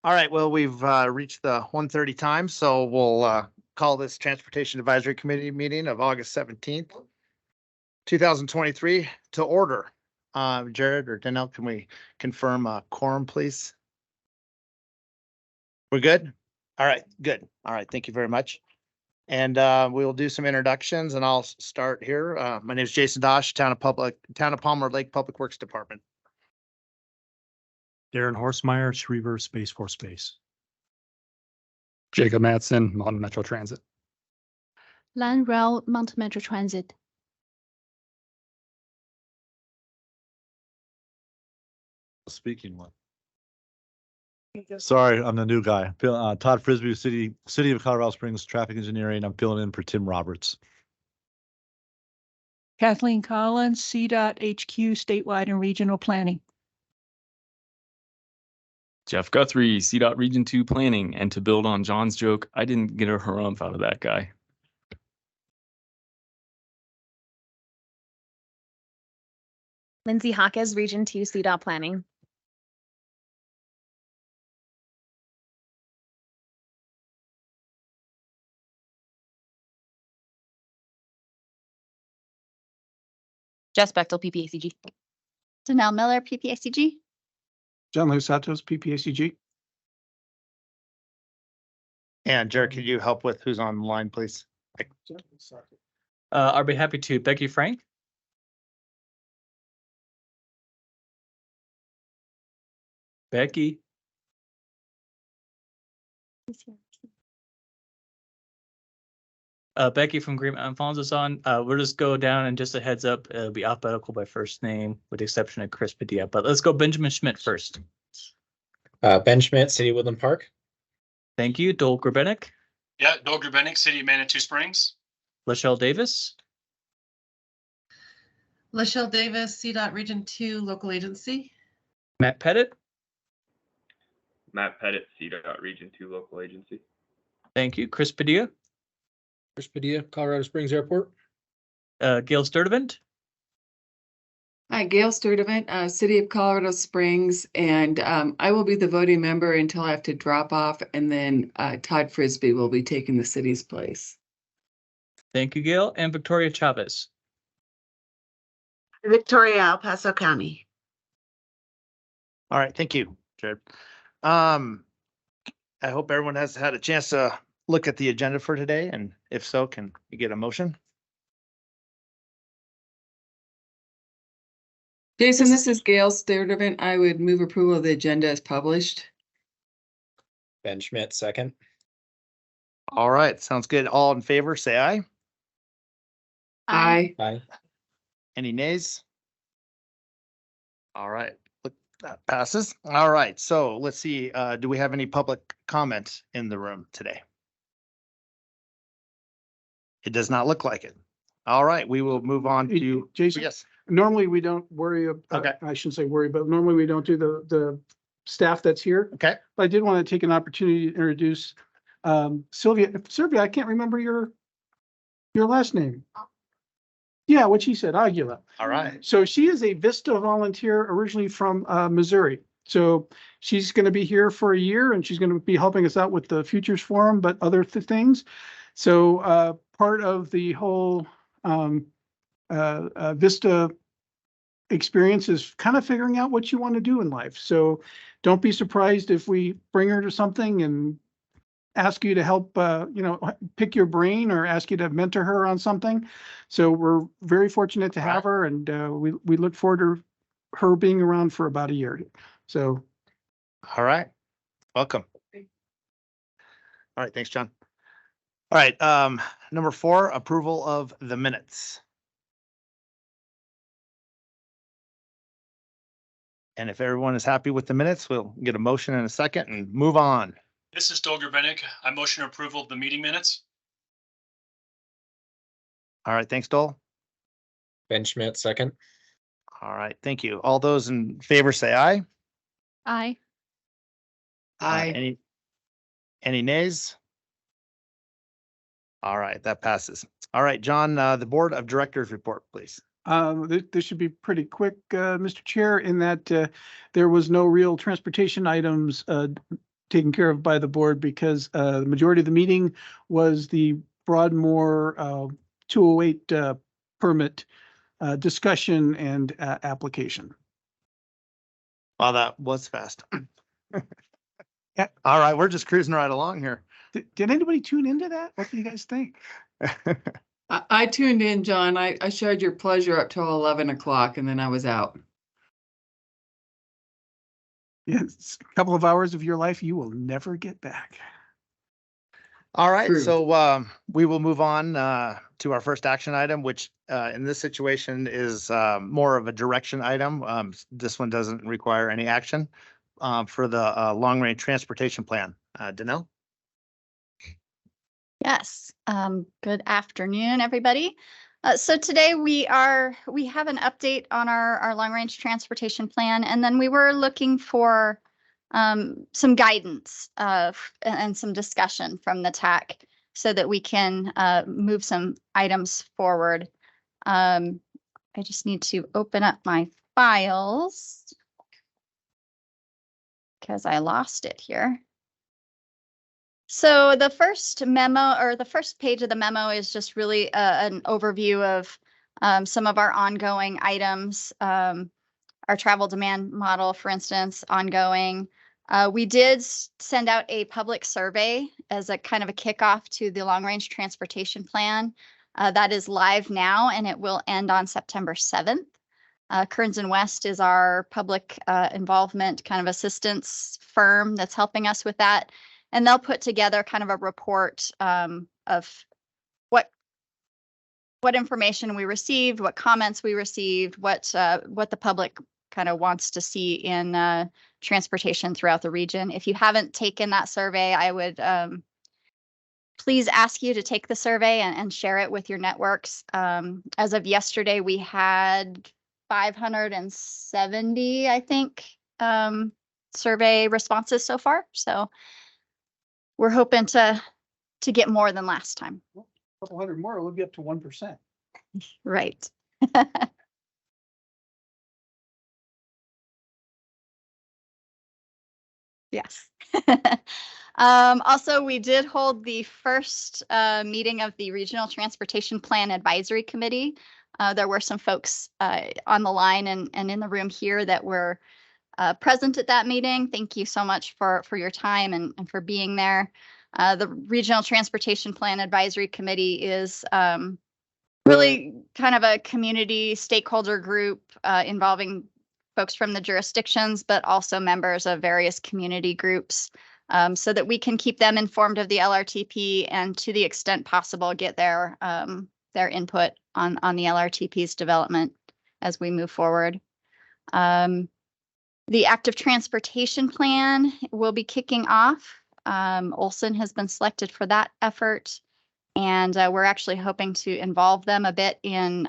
All right, well, we've reached the 1:30 time, so we'll call this Transportation Advisory Committee meeting of August 17th, 2023 to order. Jared or Danielle, can we confirm quorum, please? We're good? All right, good. All right, thank you very much. And we'll do some introductions and I'll start here. My name is Jason Dosh, Town of Palmer Lake Public Works Department. Darren Horsemeyer, Schriever, Space Force Base. Jacob Matson, Mountain Metro Transit. Lan Rao, Mountain Metro Transit. Speaking one. Sorry, I'm the new guy. Todd Frisbee, City of Colorado Springs Traffic Engineering. I'm filling in for Tim Roberts. Kathleen Collins, CDOT HQ, Statewide and Regional Planning. Jeff Guthrie, CDOT Region 2 Planning. And to build on John's joke, I didn't get a harumph out of that guy. Lindsay Hawkes, Region 2 CDOT Planning. Jess Bechtel, PPACG. Danelle Miller, PPACG. John Luis Santos, PPACG. And Jared, could you help with who's on the line, please? I'll be happy to. Becky Frank. Becky. Becky from Green Mountain Falls on. We'll just go down and just a heads up, it'll be alphabetical by first name with the exception of Chris Padilla. But let's go Benjamin Schmidt first. Ben Schmidt, City Woodland Park. Thank you. Dole Grabenik. Yeah, Dole Grabenik, City of Manitou Springs. Lachelle Davis. Lachelle Davis, CDOT Region 2 Local Agency. Matt Pettit. Matt Pettit, CDOT Region 2 Local Agency. Thank you. Chris Padilla. Chris Padilla, Colorado Springs Airport. Gail Sturdivant. Hi, Gail Sturdivant, City of Colorado Springs, and I will be the voting member until I have to drop off, and then Todd Frisbee will be taking the city's place. Thank you, Gail. And Victoria Chavez. Victoria, El Paso County. All right, thank you, Jared. I hope everyone has had a chance to look at the agenda for today, and if so, can you get a motion? Jason, this is Gail Sturdivant. I would move approval of the agenda as published. Ben Schmidt, second. All right, sounds good. All in favor, say aye. Aye. Aye. Any nays? All right, look, that passes. All right, so let's see, do we have any public comment in the room today? It does not look like it. All right, we will move on to Jason. Yes. Normally, we don't worry. Okay. I shouldn't say worry, but normally we don't do the staff that's here. Okay. But I did want to take an opportunity to introduce Sylvia. Sylvia, I can't remember your last name. Yeah, what she said, Aguila. All right. So she is a Vista volunteer originally from Missouri. So she's going to be here for a year and she's going to be helping us out with the Futures Forum, but other things. So part of the whole Vista experience is kind of figuring out what you want to do in life. So don't be surprised if we bring her to something and ask you to help, pick your brain or ask you to mentor her on something. So we're very fortunate to have her, and we look forward to her being around for about a year. So. All right. Welcome. All right. Thanks, John. All right. Number 4, approval of the minutes. And if everyone is happy with the minutes, we'll get a motion in a second and move on. This is Dole Grabenik. I motion approval of the meeting minutes. All right. Thanks, Dole. Ben Schmidt, second. All right. Thank you. All those in favor say aye. Aye. Aye. Any nays? All right. That passes. All right, John, the Board of Directors report, please. This should be pretty quick, Mr. Chair, in that there was no real transportation items taken care of by the board because the majority of the meeting was the Broadmoor 208 permit discussion and application. Wow, that was fast. Yeah. All right, we're just cruising right along here. Did anybody tune into that? What do you guys think? I tuned in, John. I shared your pleasure up till 11 o'clock and then I was out. Yes, a couple of hours of your life you will never get back. All right, True. so we will move on to our first action item, which in this situation is more of a direction item. This one doesn't require any action for the long-range transportation plan. Danelle? Yes, good afternoon, everybody. So today we have an update on our long-range transportation plan, and then we were looking for some guidance and some discussion from the TAC so that we can move some items forward. I just need to open up my files because I lost it here. So the first memo or the first page of the memo is just really an overview of some of our ongoing items. Our travel demand model, for instance, ongoing. We did send out a public survey as a kind of a kickoff to the long range transportation plan. That is live now and it will end on September 7th. Kearns and West is our public involvement kind of assistance firm that's helping us with that. And they'll put together kind of a report of what information we received, what comments we received, what the public kind of wants to see in transportation throughout the region. If you haven't taken that survey, I would please ask you to take the survey and share it with your networks. As of yesterday, we had 570, I think, survey responses so far. So we're hoping to get more than last time. A couple hundred more, we'll be up to 1%. Right. Yes. Also, we did hold the first meeting of the Regional Transportation Plan Advisory Committee. There were some folks on the line and in the room here that were present at that meeting. Thank you so much for your time and for being there. The Regional Transportation Plan Advisory Committee is really kind of a community stakeholder group involving folks from the jurisdictions, but also members of various community groups so that we can keep them informed of the LRTP and to the extent possible get their input on the LRTP's development as we move forward. The active transportation plan will be kicking off. Olson has been selected for that effort, and we're actually hoping to involve them a bit in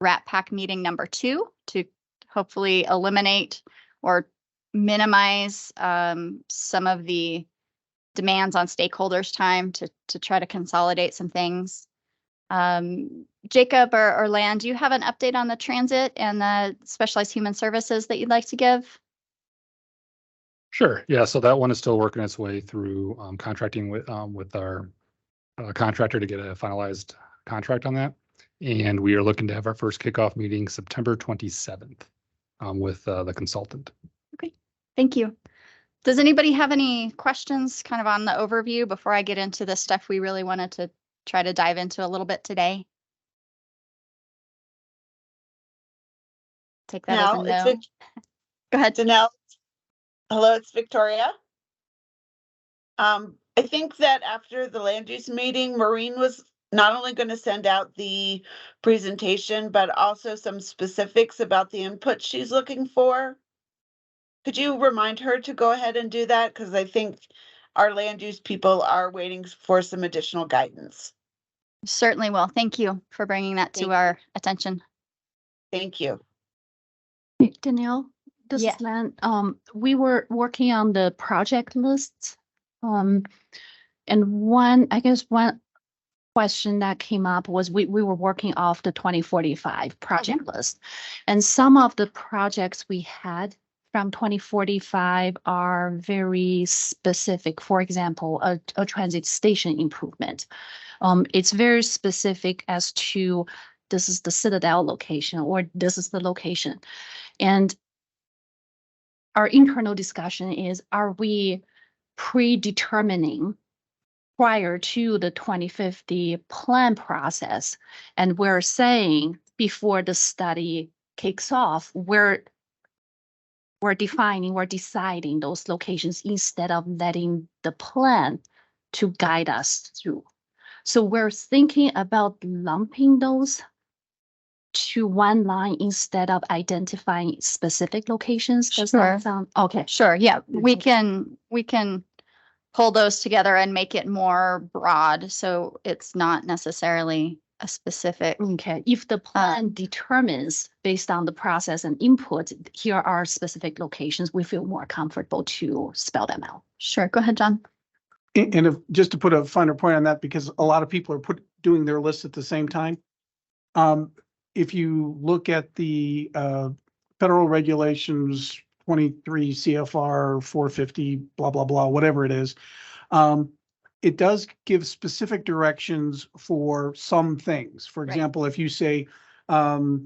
RAT PAC meeting number 2 to hopefully eliminate or minimize some of the demands on stakeholders' time to try to consolidate some things. Jacob or Lan, do you have an update on the transit and the specialized human services that you'd like to give? Sure. Yeah. So that one is still working its way through contracting with our contractor to get a finalized contract on that. And we are looking to have our first kickoff meeting September 27th with the consultant. Okay, thank you. Does anybody have any questions kind of on the overview before I get into the stuff we really wanted to try to dive into a little bit today? Take that as a no. Go ahead. Danelle. Hello, it's Victoria. I think that after the land use meeting, Maureen was not only going to send out the presentation, but also some specifics about the input she's looking for. Could you remind her to go ahead and do that? Because I think our land use people are waiting for some additional guidance. Certainly will. Thank you for bringing that to our attention. Thank you. Danielle, this is Lan. We were working on the project lists. And one question that came up was we were working off the 2045 project list. And some of the projects we had from 2045 are very specific. For example, a transit station improvement. It's very specific as to this is the Citadel location or this is the location. And our internal discussion is, are we predetermining prior to the 2050 plan process? And we're saying before the study kicks off, we're defining, we're deciding those locations instead of letting the plan to guide us through. So we're thinking about lumping those to one line instead of identifying specific locations. Does Sure. that sound okay? Sure, yeah, we can pull those together and make it more broad, so it's not necessarily a specific. Okay, if the plan determines based on the process and input, here are specific locations, we feel more comfortable to spell them out. Sure, go ahead, John. And if, just to put a finer point on that, because a lot of people are doing their lists at the same time. If you look at the federal regulations, 23 CFR 450, blah, blah, blah, whatever it is, it does give specific directions for some things. For example, if you say Woodman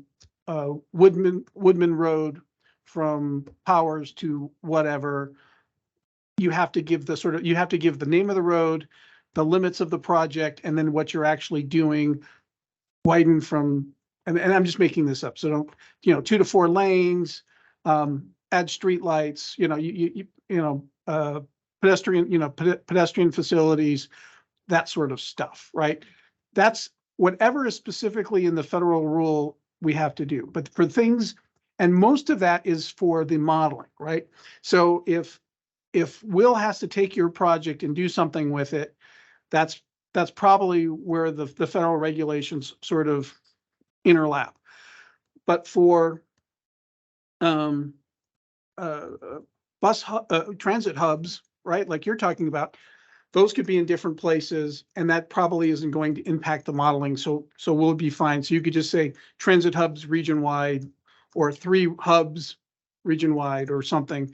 Road from Powers to whatever, you have to give the name of the road, the limits of the project, and then what you're actually doing, widen from, and I'm just making this up. So don't, 2 to 4 lanes, add street lights, pedestrian facilities, that sort of stuff, right? That's whatever is specifically in the federal rule we have to do. But for things, and most of that is for the modeling, right? So if Will has to take your project and do something with it, that's probably where the federal regulations sort of interlap. But for transit hubs, right, like you're talking about, those could be in different places, and that probably isn't going to impact the modeling. So we'll be fine. So you could just say transit hubs region-wide, or 3 hubs region-wide, or something,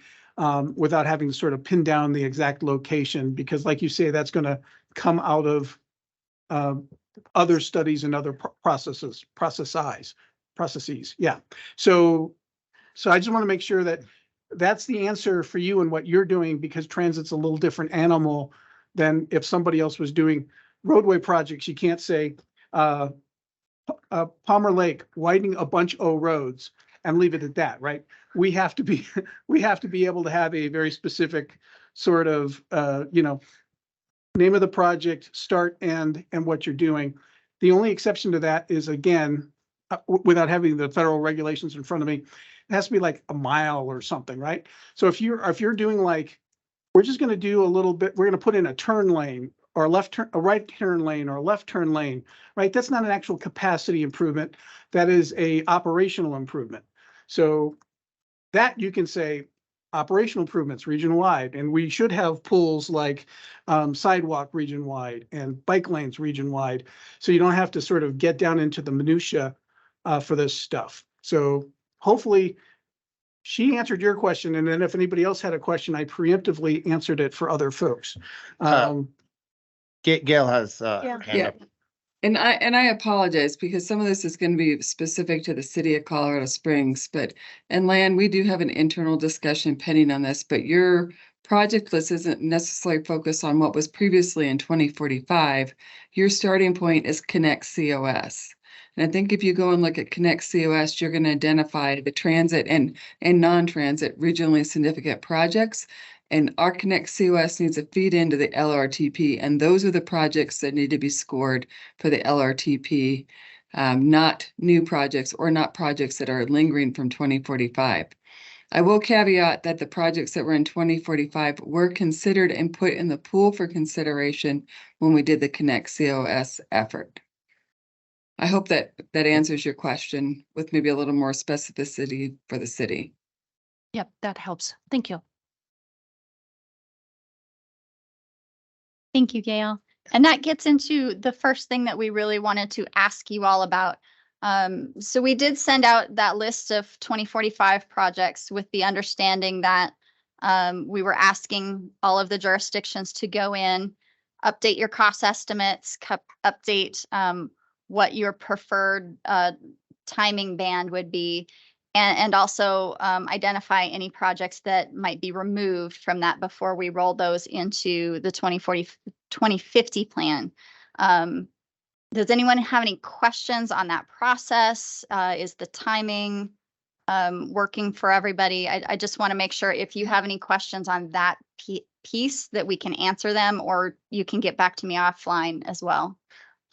without having to sort of pin down the exact location, because like you say, that's going to come out of other studies and other processes. Yeah. So I just want to make sure that that's the answer for you and what you're doing, because transit's a little different animal than if somebody else was doing roadway projects. You can't say Palmer Lake widening a bunch of roads and leave it at that, right? We have to be able to have a very specific sort of name of the project, start, end, and what you're doing. The only exception to that is, again, without having the federal regulations in front of me, it has to be like a mile or something, right? So if you're doing like, we're just going to do a little bit, we're going to put in a turn lane, or a right turn lane, or a left turn lane, right? That's not an actual capacity improvement. That is a operational improvement. So that you can say operational improvements region-wide, and we should have pools like sidewalk region-wide and bike lanes region-wide, so you don't have to sort of get down into the minutia for this stuff. So hopefully she answered your question, and then if anybody else had a question, I preemptively answered it for other folks. Gail has her hand Yeah. up. And I apologize, because some of this is going to be specific to the city of Colorado Springs, and Lan, we do have an internal discussion pending on this, but your project list isn't necessarily focused on what was previously in 2045. Your starting point is Connect COS. And I think if you go and look at Connect COS, you're going to identify the transit and non-transit regionally significant projects. And our Connect COS needs to feed into the LRTP, and those are the projects that need to be scored for the LRTP, not new projects or not projects that are lingering from 2045. I will caveat that the projects that were in 2045 were considered and put in the pool for consideration when we did the Connect COS effort. I hope that answers your question with maybe a little more specificity for the city. Yep, that helps. Thank you. Thank you, Gail. And that gets into the first thing that we really wanted to ask you all about. So we did send out that list of 2045 projects with the understanding that we were asking all of the jurisdictions to go in, update your cost estimates, update what your preferred timing band would be, and also identify any projects that might be removed from that before we roll those into the 2050 plan. Does anyone have any questions on that process? Is the timing working for everybody? I just want to make sure if you have any questions on that piece that we can answer them, or you can get back to me offline as well.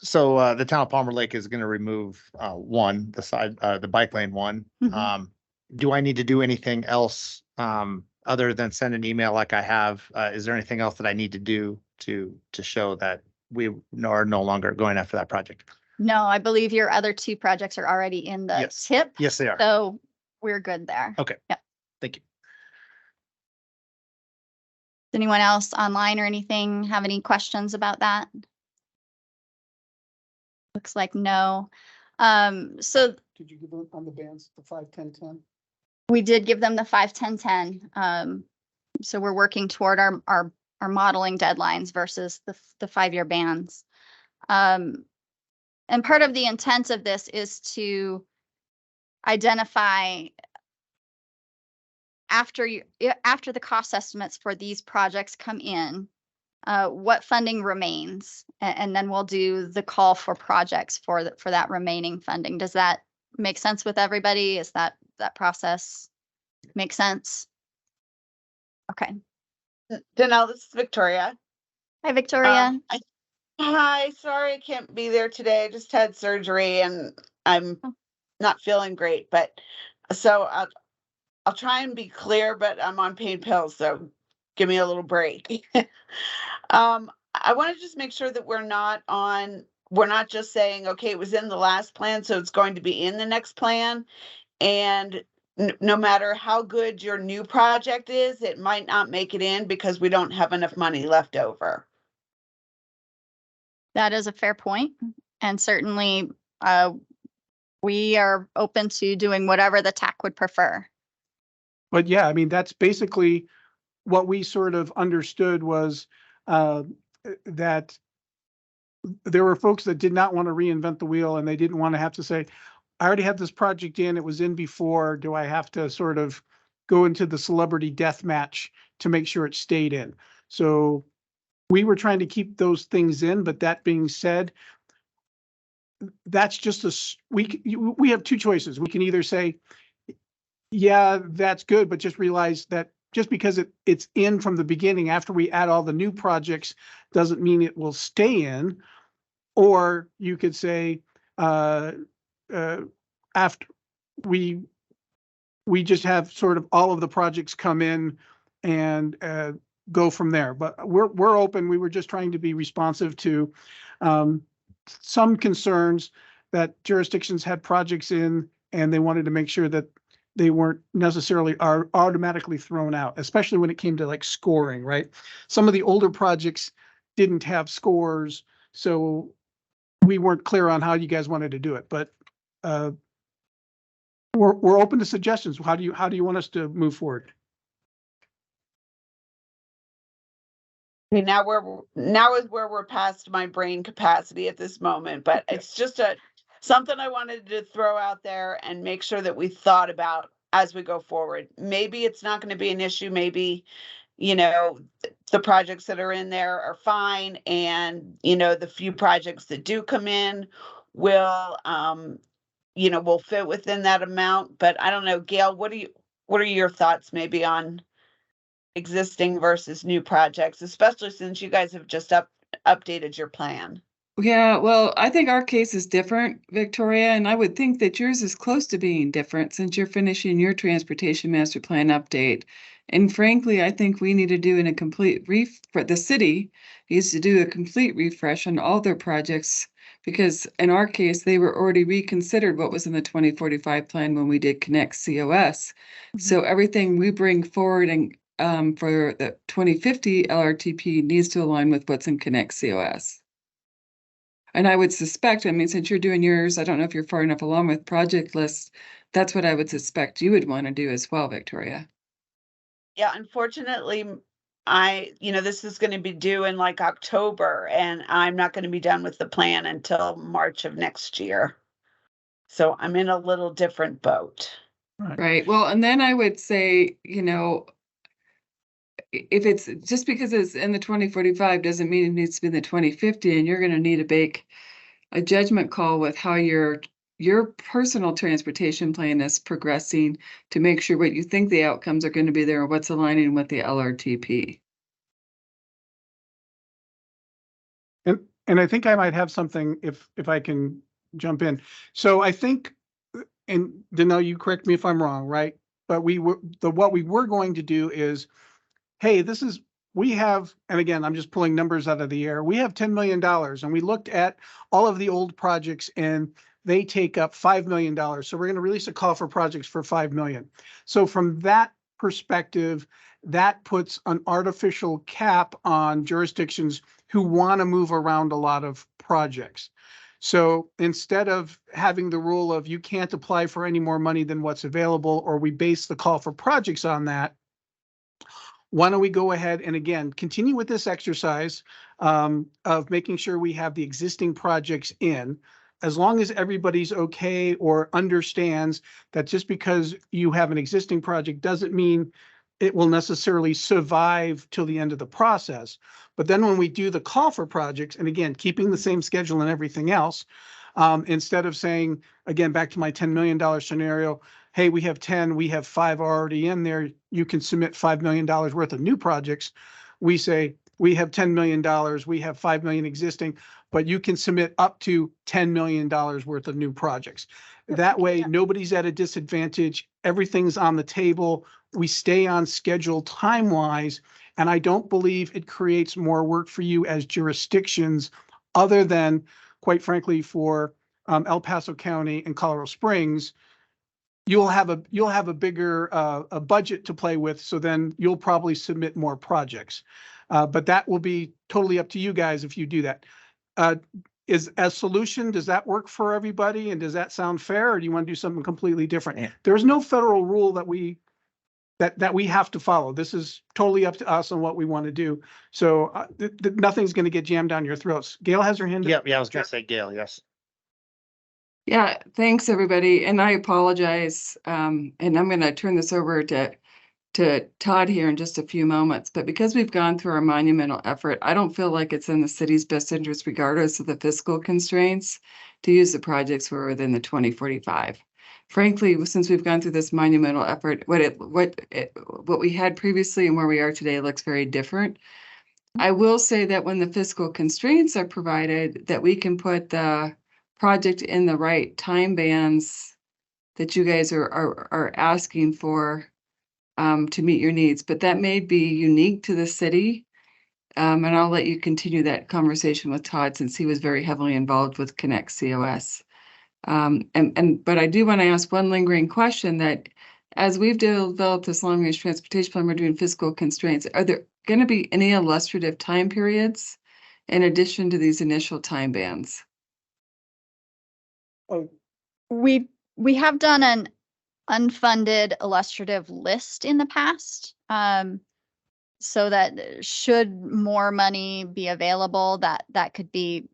So the town of Palmer Lake is going to remove the bike lane one. Mhm. Do I need to do anything else other than send an email like I have? Is there anything else that I need to do to show that we are no longer going after that project? No, I believe your other two projects are already in the Yes. tip. Yes, they are. So we're good there. Okay. Yep. Thank you. Does anyone else online or anything have any questions about that? Looks like no. So Did you give them on the bands, the 5, 10, 10? we did give them the 5, 10, 10. So we're working toward our modeling deadlines versus the 5-year bands. And part of the intent of this is to identify after the cost estimates for these projects come in, what funding remains, and then we'll do the call for projects for that remaining funding. Does that make sense with everybody? Is that process make sense? Okay. Danelle, this is Victoria. Hi, Victoria. Hi, sorry I can't be there today. I just had surgery and I'm not feeling great, but so I'll try and be clear, but I'm on pain pills, so give me a little break. I want to just make sure that we're not just saying, okay, it was in the last plan, so it's going to be in the next plan. And no matter how good your new project is, it might not make it in because we don't have enough money left over. That is a fair point. And certainly we are open to doing whatever the TAC would prefer. But yeah, I mean, that's basically what we sort of understood was that there were folks that did not want to reinvent the wheel, and they didn't want to have to say, I already had this project in, it was in before, do I have to sort of go into the celebrity death match to make sure it stayed in? So we were trying to keep those things in, but that being said, that's just we have two choices. We can either say, yeah, that's good, but just realize that just because it's in from the beginning, after we add all the new projects, doesn't mean it will stay in. Or you could say, after we just have sort of all of the projects come in and go from there. But we're open. We were just trying to be responsive to some concerns that jurisdictions had projects in, and they wanted to make sure that they weren't necessarily automatically thrown out, especially when it came to like scoring, right? Some of the older projects didn't have scores, so we weren't clear on how you guys wanted to do it. But we're open to suggestions. How do you want us to move forward? Okay, now is where we're past my brain capacity at this moment, but it's just something I wanted to throw out there and make sure that we thought about as we go forward. Maybe it's not going to be an issue. Maybe, the projects that are in there are fine. And, the few projects that do come in will fit within that amount. But I don't know, Gail, what are your thoughts maybe on existing versus new projects, especially since you guys have just updated your plan? Yeah, well, I think our case is different, Victoria, and I would think that yours is close to being different since you're finishing your transportation master plan update. And frankly, I think we need to do the city needs to do a complete refresh on all their projects, because in our case, they were already reconsidered what was in the 2045 plan when we did Connect COS. Mm-hmm. So everything we bring forward and for the 2050 LRTP needs to align with what's in Connect COS. And I would suspect, I mean, since you're doing yours, I don't know if you're far enough along with project lists. That's what I would suspect you would want to do as well, Victoria. Yeah, unfortunately, this is going to be due in like October, and I'm not going to be done with the plan until March of next year. So I'm in a little different boat. Right. Well, and then I would say, if it's just because it's in the 2045 doesn't mean it needs to be in the 2050, and you're going to need to make a judgment call with how your personal transportation plan is progressing to make sure what you think the outcomes are going to be there and what's aligning with the LRTP. And I think I might have something if I can jump in. So I think, and Danelle, you correct me if I'm wrong, right? But what we were going to do is, hey, we have, and again, I'm just pulling numbers out of the air. We have $10 million, and we looked at all of the old projects, and they take up $5 million. So we're going to release a call for projects for $5 million. So from that perspective, that puts an artificial cap on jurisdictions who want to move around a lot of projects. So instead of having the rule of you can't apply for any more money than what's available, or we base the call for projects on that, why don't we go ahead and again, continue with this exercise of making sure we have the existing projects in, as long as everybody's okay or understands that just because you have an existing project doesn't mean it will necessarily survive till the end of the process. But then when we do the call for projects, and again, keeping the same schedule and everything else, instead of saying, again, back to my $10 million scenario, hey, we have 10, we have 5 already in there, you can submit $5 million worth of new projects. We say, we have $10 million, we have 5 million existing, but you can submit up to $10 million worth of new projects. That way, nobody's at a disadvantage, everything's on the table, we stay on schedule time-wise, and I don't believe it creates more work for you as jurisdictions, other than, quite frankly, for El Paso County and Colorado Springs, you'll have a bigger a budget to play with, so then you'll probably submit more projects. But that will be totally up to you guys if you do that. As a solution, does that work for everybody? And does that sound fair, or do you want to do something completely different? Yeah. There's no federal rule that we have to follow. This is totally up to us on what we want to do. So nothing's going to get jammed down your throats. Gail has her hand up. Yeah, I was going to say Gail, yes. Yeah, thanks, everybody. And I apologize. And I'm going to turn this over to Todd here in just a few moments. But because we've gone through our monumental effort, I don't feel like it's in the city's best interest, regardless of the fiscal constraints, to use the projects we're within the 2045. Frankly, since we've gone through this monumental effort, what we had previously and where we are today looks very different. I will say that when the fiscal constraints are provided, that we can put the project in the right time bands that you guys are asking for to meet your needs, but that may be unique to the city. And I'll let you continue that conversation with Todd, since he was very heavily involved with Connect COS. But I do want to ask one lingering question, that as we've developed this long range transportation plan, we're doing fiscal constraints. Are there going to be any illustrative time periods in addition to these initial time bands? We have done an unfunded illustrative list in the past, so that should more money be available, that could be,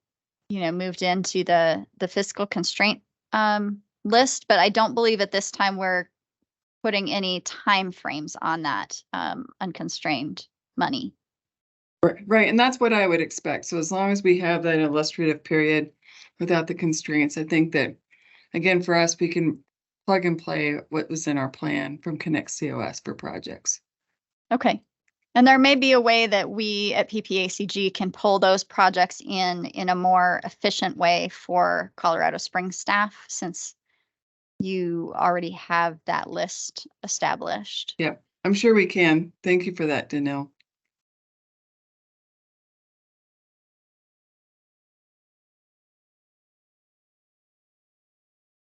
moved into the fiscal constraint list. But I don't believe at this time we're putting any time frames on that unconstrained money. Right, and that's what I would expect. So as long as we have that illustrative period without the constraints, I think that, again, for us, we can plug and play what was in our plan from Connect COS for projects. Okay. And there may be a way that we at PPACG can pull those projects in a more efficient way for Colorado Springs staff, since you already have that list established. Yep, I'm sure we can. Thank you for that, Danelle.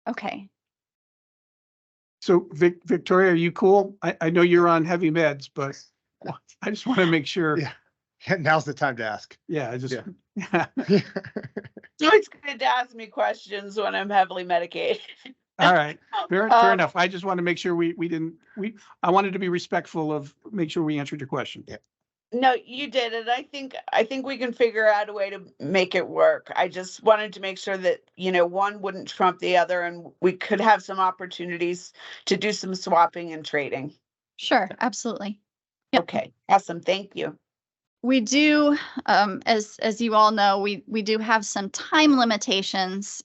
Okay. So Victoria, are you cool? I know you're on heavy meds, but I just want to make sure. Yeah. Now's the time to ask. Yeah, I just. Yeah. So it's good to ask me questions when I'm heavily medicated. All right, fair Um, enough. I just want to make sure we didn't, I wanted to be respectful of, make sure we answered your question. Yeah. No, you did it. I think we can figure out a way to make it work. I just wanted to make sure that, one wouldn't trump the other and we could have some opportunities to do some swapping and trading. Sure, absolutely. Yep. Okay, awesome. Thank you. We do, as you all know, we do have some time limitations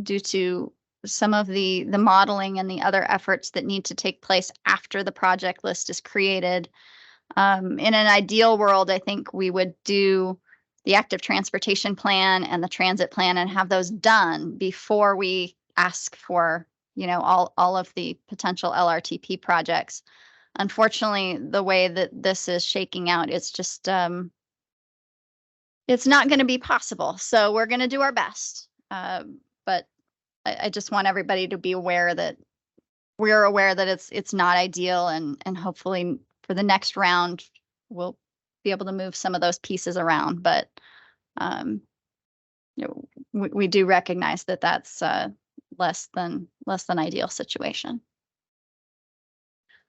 due to some of the modeling and the other efforts that need to take place after the project list is created. In an ideal world, I think we would do the active transportation plan and the transit plan and have those done before we ask for, all of the potential LRTP projects. Unfortunately, the way that this is shaking out, it's just, it's not going to be possible. So we're going to do our best. But I just want everybody to be aware that we're aware that it's not ideal, and hopefully for the next round, we'll be able to move some of those pieces around. But we do recognize that that's less than ideal situation.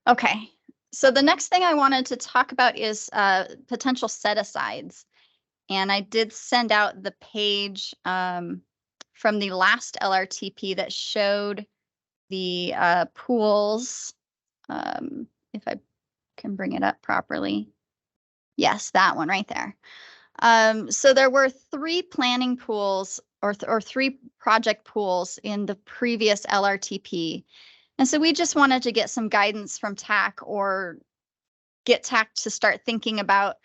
Okay, so the next thing I wanted to talk about is potential set-asides. And I did send out the page from the last LRTP that showed the pools, if I can bring it up properly. Yes, that one right there. So there were 3 planning pools or 3 project pools in the previous LRTP. And so we just wanted to get some guidance from TAC or get TAC to start thinking about,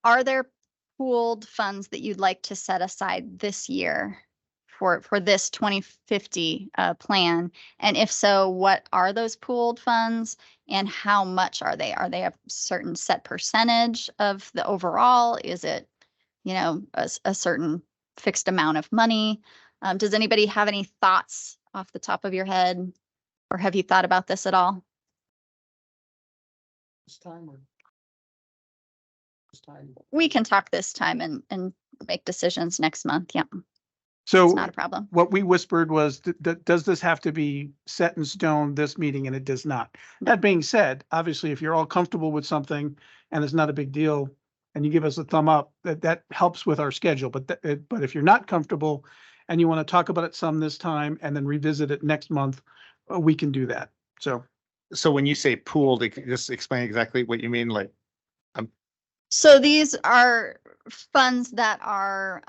are there pooled funds that you'd like to set aside this year for this 2050 plan? And if so, what are those pooled funds and how much are they? Are they a certain set percentage of the overall? Is it, a certain fixed amount of money? Does anybody have any thoughts off the top of your head? Or have you thought about this at all? We can talk this time and make decisions next month. Yeah. So it's not a problem. What we whispered was, does this have to be set in stone this meeting? And it does not. That being said, obviously, if you're all comfortable with something and it's not a big deal and you give us a thumb up, that helps with our schedule. But if you're not comfortable and you want to talk about it some this time and then revisit it next month, we can do that. So when you say pooled, just explain exactly what you mean. Like, so these are funds that are,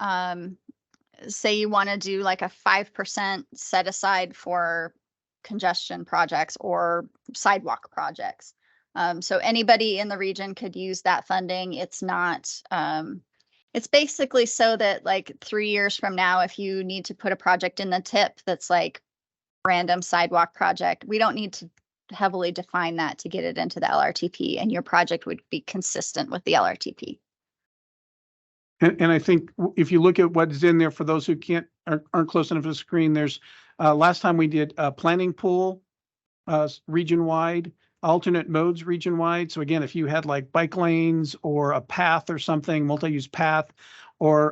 say you want to do like a 5% set aside for congestion projects or sidewalk projects. So anybody in the region could use that funding. It's not, it's basically so that like 3 years from now, if you need to put a project in the tip that's like random sidewalk project, we don't need to heavily define that to get it into the LRTP, and your project would be consistent with the LRTP. And I think if you look at what's in there, for those who aren't close enough to the screen, there's last time we did a planning pool region-wide, alternate modes region-wide. So again, if you had like bike lanes or a path or something, multi-use path, or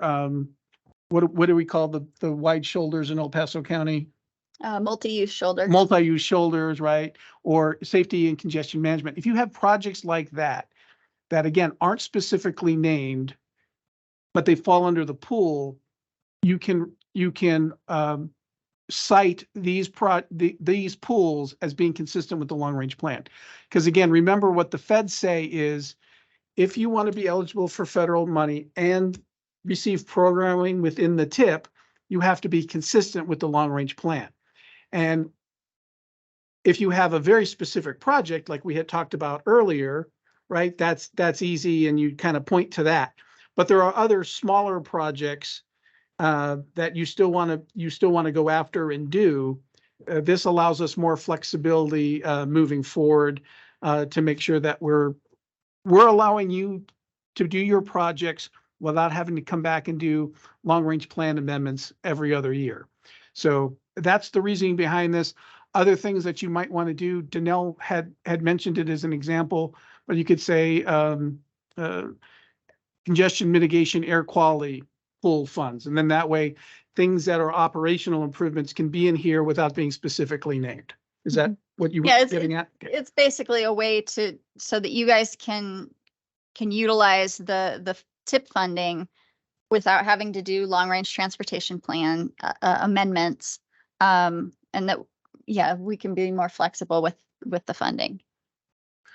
what do we call the wide shoulders in El Paso County? Multi-use shoulders. Multi-use shoulders, right? Or safety and congestion management. If you have projects like that again aren't specifically named, but they fall under the pool, you can cite these pools as being consistent with the long range plan. Because again, remember what the feds say is, if you want to be eligible for federal money and receive programming within the TIP, you have to be consistent with the long range plan. And if you have a very specific project, like we had talked about earlier, right, that's easy and you kind of point to that. But there are other smaller projects that you still want to go after and do. This allows us more flexibility moving forward to make sure that we're allowing you to do your projects without having to come back and do long range plan amendments every other year. So that's the reasoning behind this. Other things that you might want to do, Danelle had mentioned it as an example, but you could say congestion mitigation, air quality, pool funds. And then that way, things that are operational improvements can be in here without being specifically named. Is that what you were Yeah, getting at? Okay. it's basically a way to, so that you guys can utilize the tip funding without having to do long-range transportation plan amendments. And that, yeah, we can be more flexible with the funding.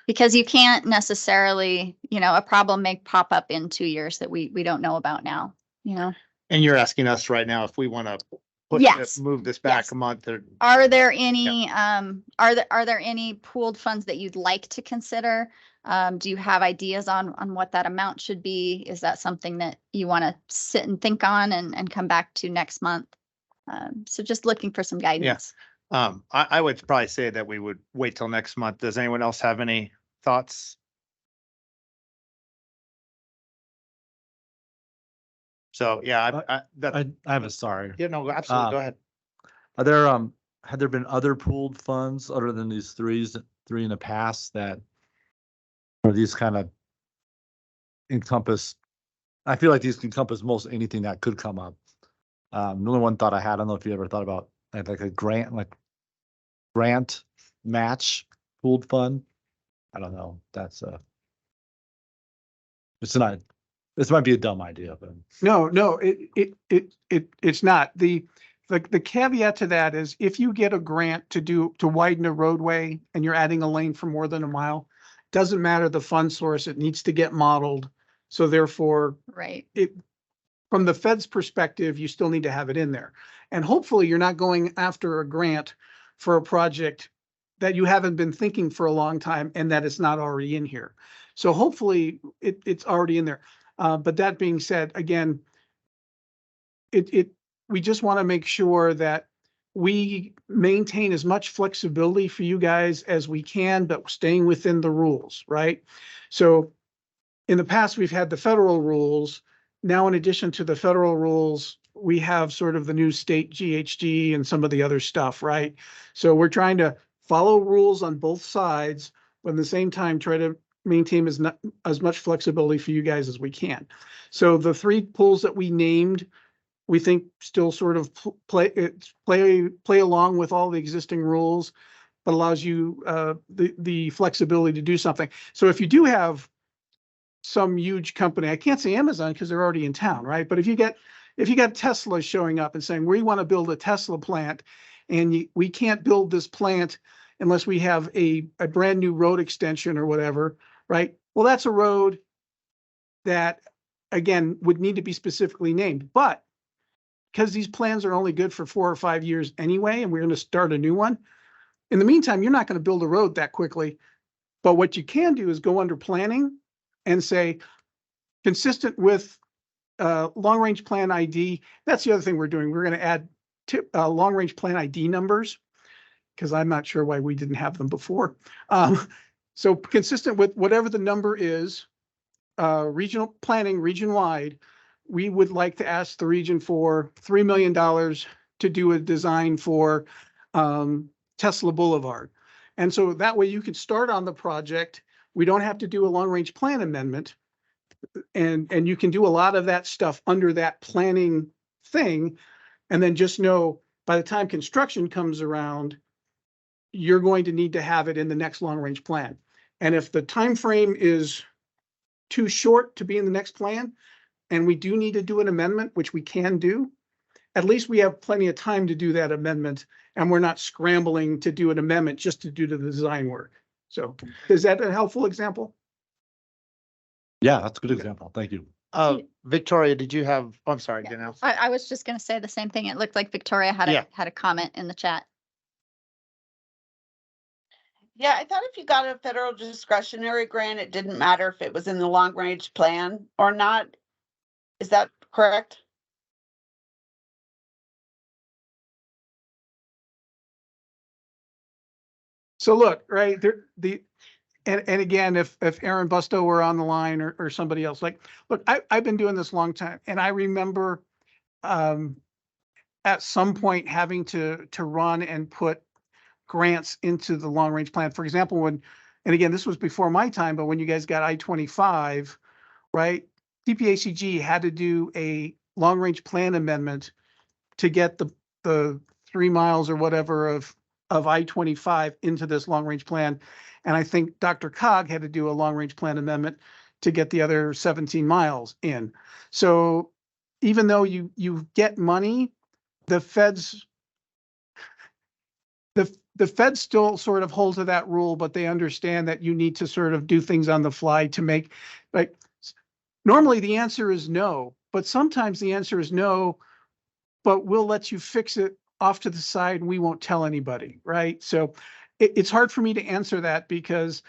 Because you can't necessarily, a problem may pop up in 2 years that we don't know about now, And you're asking us right now if we want to Yes. move this back Yes. a month or. Are there any, are there any pooled funds that you'd like to consider? Do you have ideas on what that amount should be? Is that something that you want to sit and think on and come back to next month? So just looking for some guidance. I would probably say that we would wait till next month. Does anyone else have any thoughts? So, yeah, I have a sorry. yeah, no, absolutely. Go ahead. Are there, had there been other pooled funds other than these three in the past that, or these kind of encompass, I feel like these encompass most anything that could come up. The only one thought I had, I don't know if you ever thought about like a grant match pooled fund. I don't know. That's this might be a dumb idea, but No, it's not. The caveat to that is if you get a grant to widen a roadway and you're adding a lane for more than a mile, doesn't matter the fund source, it needs to get modeled. So therefore, Right. From the Fed's perspective, you still need to have it in there. And hopefully you're not going after a grant for a project that you haven't been thinking for a long time and that it's not already in here. So hopefully it's already in there. But that being said, again, we just want to make sure that we maintain as much flexibility for you guys as we can, but staying within the rules, right? So in the past, we've had the federal rules. Now, in addition to the federal rules, we have sort of the new state GHG and some of the other stuff, right? So we're trying to follow rules on both sides, but at the same time, try to maintain as much flexibility for you guys as we can. So the three pools that we named, we think still sort of play along with all the existing rules, but allows you the flexibility to do something. So if you do have some huge company, I can't say Amazon because they're already in town, right? But if you got Tesla showing up and saying, we want to build a Tesla plant and we can't build this plant unless we have a brand new road extension or whatever, right? Well, that's a road that, again, would need to be specifically named. But because these plans are only good for 4 or 5 years anyway, and we're going to start a new one, in the meantime, you're not going to build a road that quickly. But what you can do is go under planning and say, consistent with long-range plan ID. That's the other thing we're doing. We're going to add long-range plan ID numbers, because I'm not sure why we didn't have them before. So consistent with whatever the number is, regional planning, region-wide, we would like to ask the region for $3 million to do a design for Tesla Boulevard. And so that way you can start on the project. We don't have to do a long-range plan amendment. And you can do a lot of that stuff under that planning thing. And then just know by the time construction comes around, you're going to need to have it in the next long-range plan. And if the time frame is too short to be in the next plan, and we do need to do an amendment, which we can do, at least we have plenty of time to do that amendment, and we're not scrambling to do an amendment just to do the design work. So is that a helpful example? yeah, that's a good example. Thank you. Victoria, did you have, I'm sorry, Yeah. Janelle. I was just going to say the same thing. It looked like Victoria had a comment in the chat. Yeah, I thought if you got a federal discretionary grant, it didn't matter if it was in the long range plan or not. Is that correct? So look, right there, and again, if Aaron Busto were on the line or somebody else, like, look, I've been doing this a long time, and I remember at some point having to run and put grants into the long range plan. For example, and again, this was before my time, but when you guys got I-25, right? PPACG had to do a long-range plan amendment to get the 3 miles or whatever of I-25 into this long-range plan. And I think Dr. Cog had to do a long-range plan amendment to get the other 17 miles in. So even though you get money, the feds still sort of hold to that rule, but they understand that you need to sort of do things on the fly to make, like, normally the answer is no, but sometimes the answer is no, but we'll let you fix it off to the side and we won't tell anybody, right? So it's hard for me to answer that because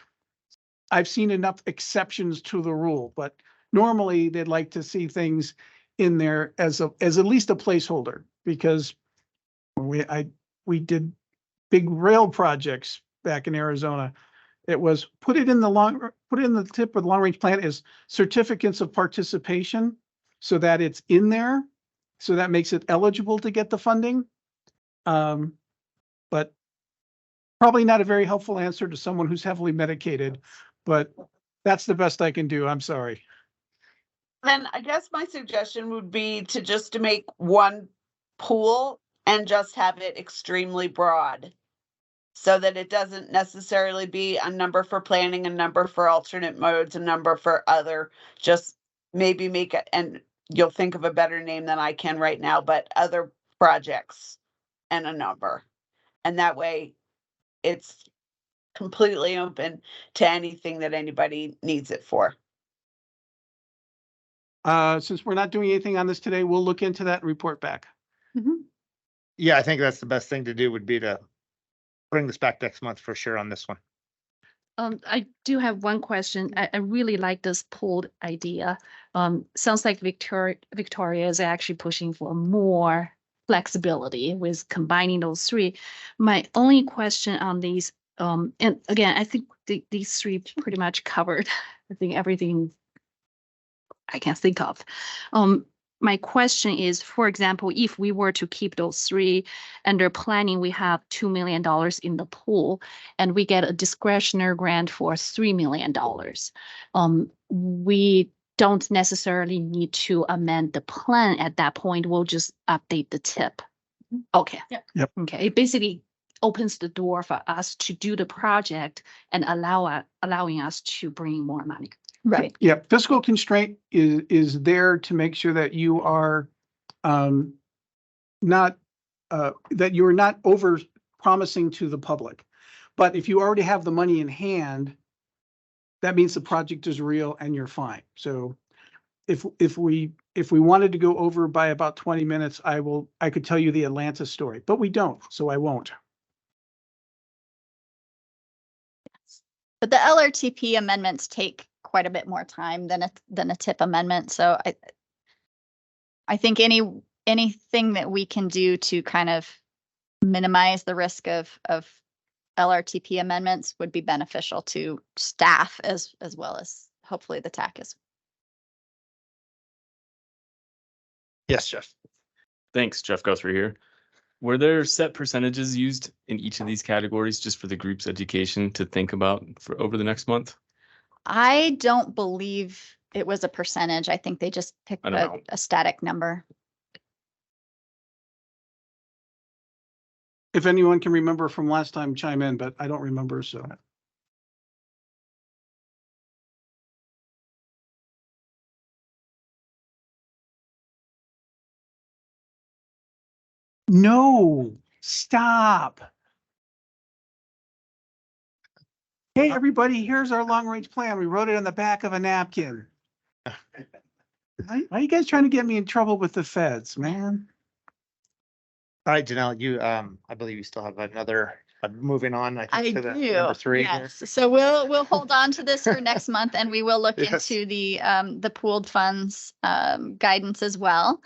I've seen enough exceptions to the rule, but normally they'd like to see things in there as at least a placeholder, because we did big rail projects back in Arizona. It was put it in the tip of the long range plan as certificates of participation so that it's in there. So that makes it eligible to get the funding. But probably not a very helpful answer to someone who's heavily medicated, but that's the best I can do. I'm sorry. Then I guess my suggestion would be to make one pool and just have it extremely broad, so that it doesn't necessarily be a number for planning, a number for alternate modes, a number for other, just maybe make it, and you'll think of a better name than I can right now, but other projects and a number. And that way it's completely open to anything that anybody needs it for. Since we're not doing anything on this today, we'll look into that and report back. Yeah, I think that's the best thing to do would be to bring this back next month for sure on this one. I do have one question. I really like this pooled idea. Sounds like Victoria is actually pushing for more flexibility with combining those three. My only question on these, and again, I think these three pretty much covered, I think everything I can think of. My question is, for example, if we were to keep those three under planning, we have $2 million in the pool and we get a discretionary grant for $3 million. We don't necessarily need to amend the plan at that point. We'll just update the tip. Okay. Yep. Okay. It basically opens the door for us to do the project and allowing us to bring more money. Right. Yeah, fiscal constraint is there to make sure that you are not that you're not over promising to the public. But if you already have the money in hand, that means the project is real and you're fine. So if we wanted to go over by about 20 minutes, I could tell you the Atlanta story, but we don't, so I won't. But the LRTP amendments take quite a bit more time than a TIP amendment. So I think anything that we can do to kind of minimize the risk of LRTP amendments would be beneficial to staff as well as hopefully the TAC is. Yes, Jeff. Thanks, Jeff Guthrie here. Were there set percentages used in each of these categories just for the group's education to think about for over the next month? I don't believe it was a percentage. I think they just picked a static number. If anyone can remember from last time, chime in, but I don't remember, so. No, stop. Hey, everybody, here's our long-range plan. We wrote it on the back of a napkin. Why are you guys trying to get me in trouble with the feds, man? All right, Janelle, you, I believe you still have another, moving on, I think, to the number 3. Yes. So we'll hold on to this for next month and we will look Yes. into the pooled funds guidance as well.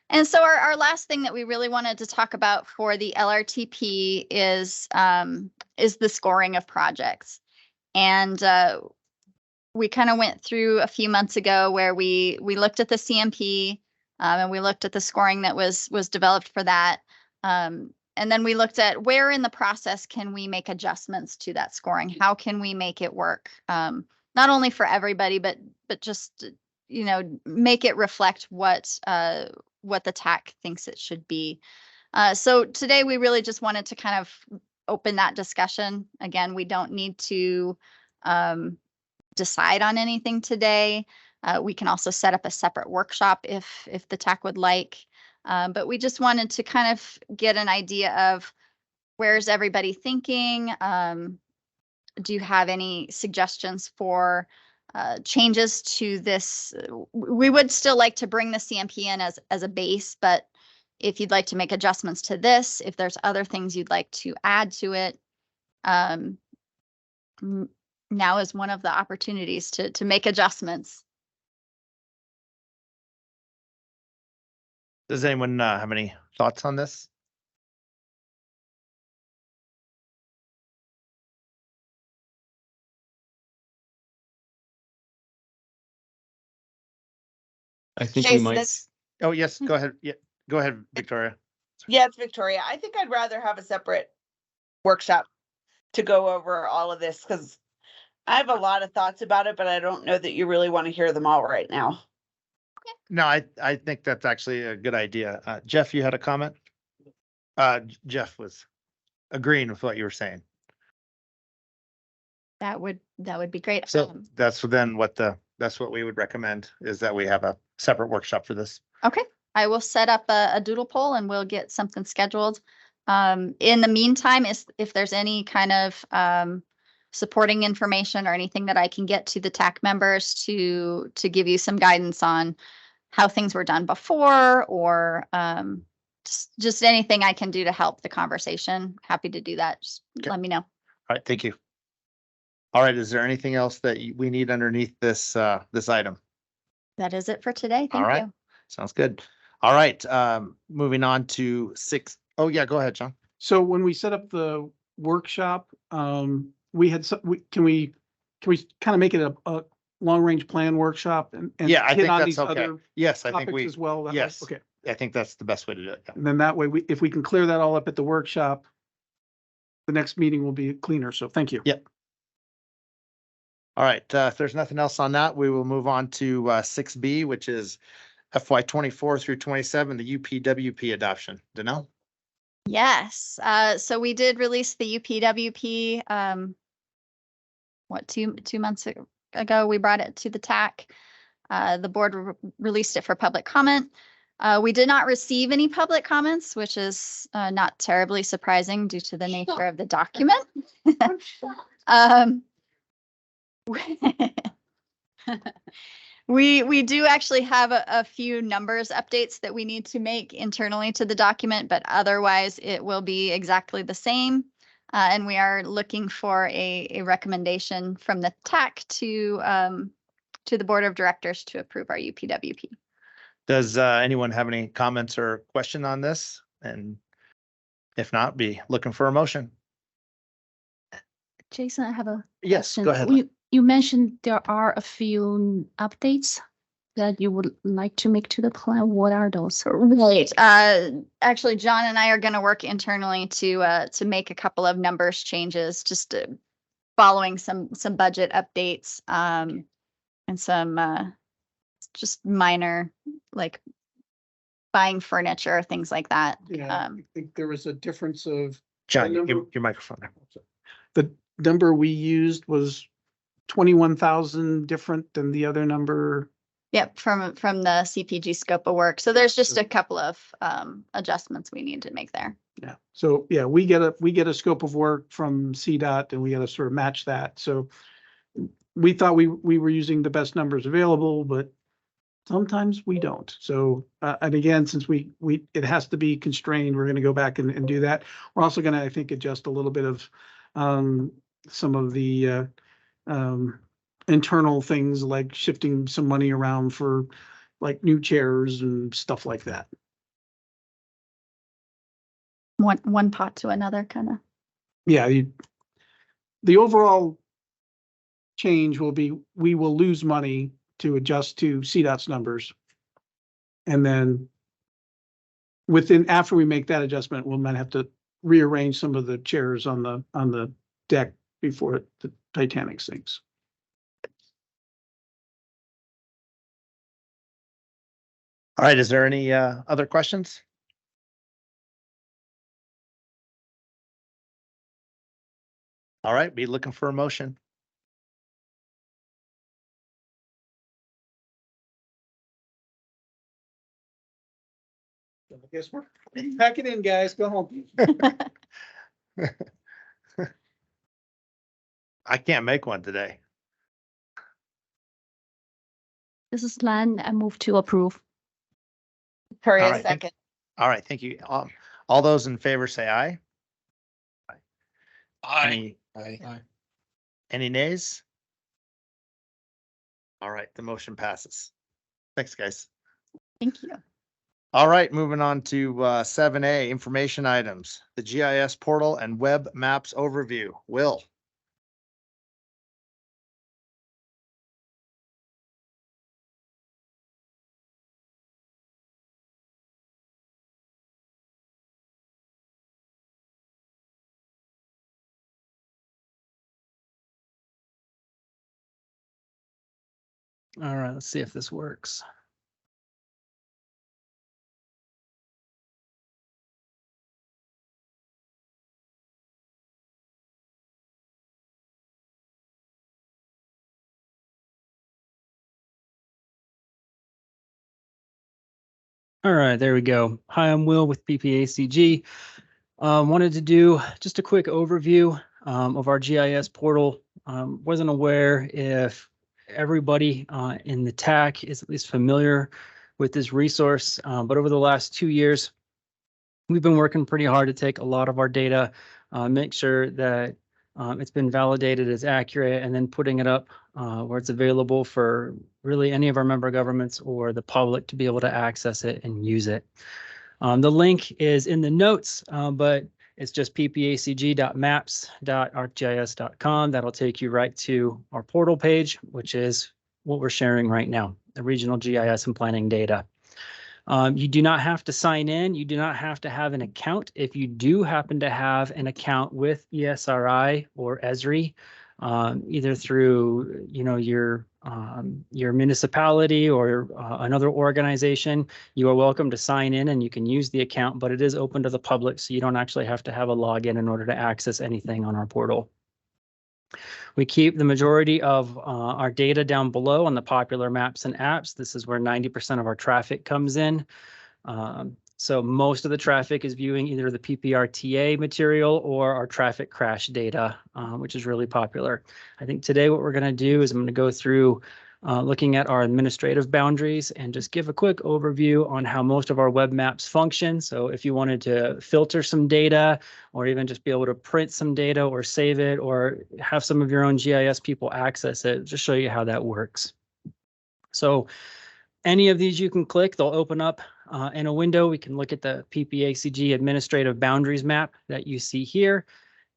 And so our last thing that we really wanted to talk about for the LRTP is the scoring of projects. And we kind of went through a few months ago where we looked at the CMP and we looked at the scoring that was developed for that. And then we looked at where in the process can we make adjustments to that scoring? How can we make it work? Not only for everybody, but just you know, make it reflect what the TAC thinks it should be. So today we really just wanted to kind of open that discussion. Again, we don't need to decide on anything today. We can also set up a separate workshop if the TAC would like. But we just wanted to kind of get an idea of where's everybody thinking? Do you have any suggestions for changes to this? We would still like to bring the CMP in as a base, but if you'd like to make adjustments to this, if there's other things you'd like to add to it, now is one of the opportunities to make adjustments. Does anyone have any thoughts on this? I think we Jason, might. that's- Oh, yes, go ahead. Yeah, go ahead, Victoria. Yeah, it's Victoria. I think I'd rather have a separate workshop to go over all of this because I have a lot of thoughts about it, but I don't know that you really want to hear them all right now. No, I think that's actually a good idea. Jeff, you had a comment? Jeff was agreeing with what you were saying. That would be great. So that's then that's what we would recommend is that we have a separate workshop for this. Okay, I will set up a doodle poll and we'll get something scheduled. In the meantime, if there's any kind of supporting information or anything that I can get to the TAC members to give you some guidance on how things were done before, or just anything I can do to help the conversation, happy to do that. Just let me know. All right, thank you. All right, is there anything else that we need underneath this this item? That is it for today. All Thank right. you. Sounds good. All right, moving on to 6. Oh, yeah, go ahead, John. So when we set up the workshop, we had, can we kind of make it a long-range plan workshop and Yeah, I hit think on that's these okay. other Yes, I think topics we, as well? That way? yes. Okay. I think that's the best way to do it. Yeah. And then that way, if we can clear that all up at the workshop, the next meeting will be cleaner. So thank you. Yep. All right, if there's nothing else on that, we will move on to 6B, which is FY 24 through 27, the UPWP adoption. Danelle? Yes, so we did release the UPWP, two months ago, we brought it to the TAC. The board released it for public comment. We did not receive any public comments, which is not terribly surprising due to the nature of the document. We do actually have a few numbers updates that we need to make internally to the document, but otherwise it will be exactly the same. And we are looking for a recommendation from the TAC to the board of directors to approve our UPWP. Does anyone have any comments or question on this? And if not, be looking for a motion. Jason, I have a Yes, question. go ahead. You mentioned there are a few updates that you would like to make to the plan. What are those? Right. Actually, John and I are going to work internally to make a couple of numbers changes, just following some budget updates and some just minor, like buying furniture, things like that. Yeah, I think there was a difference of. John, the number- your microphone there. The number we used was 21,000 different than the other number. Yep, from the CPG scope of work. So there's just a couple of adjustments we need to make there. Yeah. So yeah, we get a scope of work from CDOT and we got to sort of match that. So we thought we were using the best numbers available, but sometimes we don't. So and again, since it has to be constrained, we're going to go back and do that. We're also going to, I think, adjust a little bit of some of the internal things like shifting some money around for like new chairs and stuff like that. One pot to another, kind of. Yeah, the overall change will be, we will lose money to adjust to CDOT's numbers. And then after we make that adjustment, we might have to rearrange some of the chairs on the deck before the Titanic sinks. All right, is there any other questions? All right, be looking for a motion. I guess we're pack it in, guys. Go home. I can't make one today. This is Lan. I move to approve. Victoria, All right, second. All right, thank you. All those in favor say aye. Aye. Any nays? All right, the motion passes. Thanks, guys. Thank you. All right, moving on to 7A, information items, the GIS portal and web maps overview. Will. All right, let's see if this works. All right, there we go. Hi, I'm Will with PPACG. Wanted to do just a quick overview of our GIS portal. Wasn't aware if everybody in the TAC is at least familiar with this resource, but over the last 2 years, we've been working pretty hard to take a lot of our data, make sure that it's been validated as accurate, and then putting it up where it's available for really any of our member governments or the public to be able to access it and use it. The link is in the notes, but it's just ppacg.maps.arcgis.com. That'll take you right to our portal page, which is what we're sharing right now, the regional GIS and planning data. You do not have to sign in. You do not have to have an account. If you do happen to have an account with ESRI or ESRI, either through your municipality or another organization, you are welcome to sign in and you can use the account, but it is open to the public, so you don't actually have to have a login in order to access anything on our portal. We keep the majority of our data down below on the popular maps and apps. This is where 90% of our traffic comes in. So most of the traffic is viewing either the PPRTA material or our traffic crash data, which is really popular. I think today what we're going to do is I'm going to go through looking at our administrative boundaries and just give a quick overview on how most of our web maps function. So if you wanted to filter some data or even just be able to print some data or save it or have some of your own GIS people access it, just show you how that works. So any of these you can click, they'll open up in a window. We can look at the PPACG administrative boundaries map that you see here.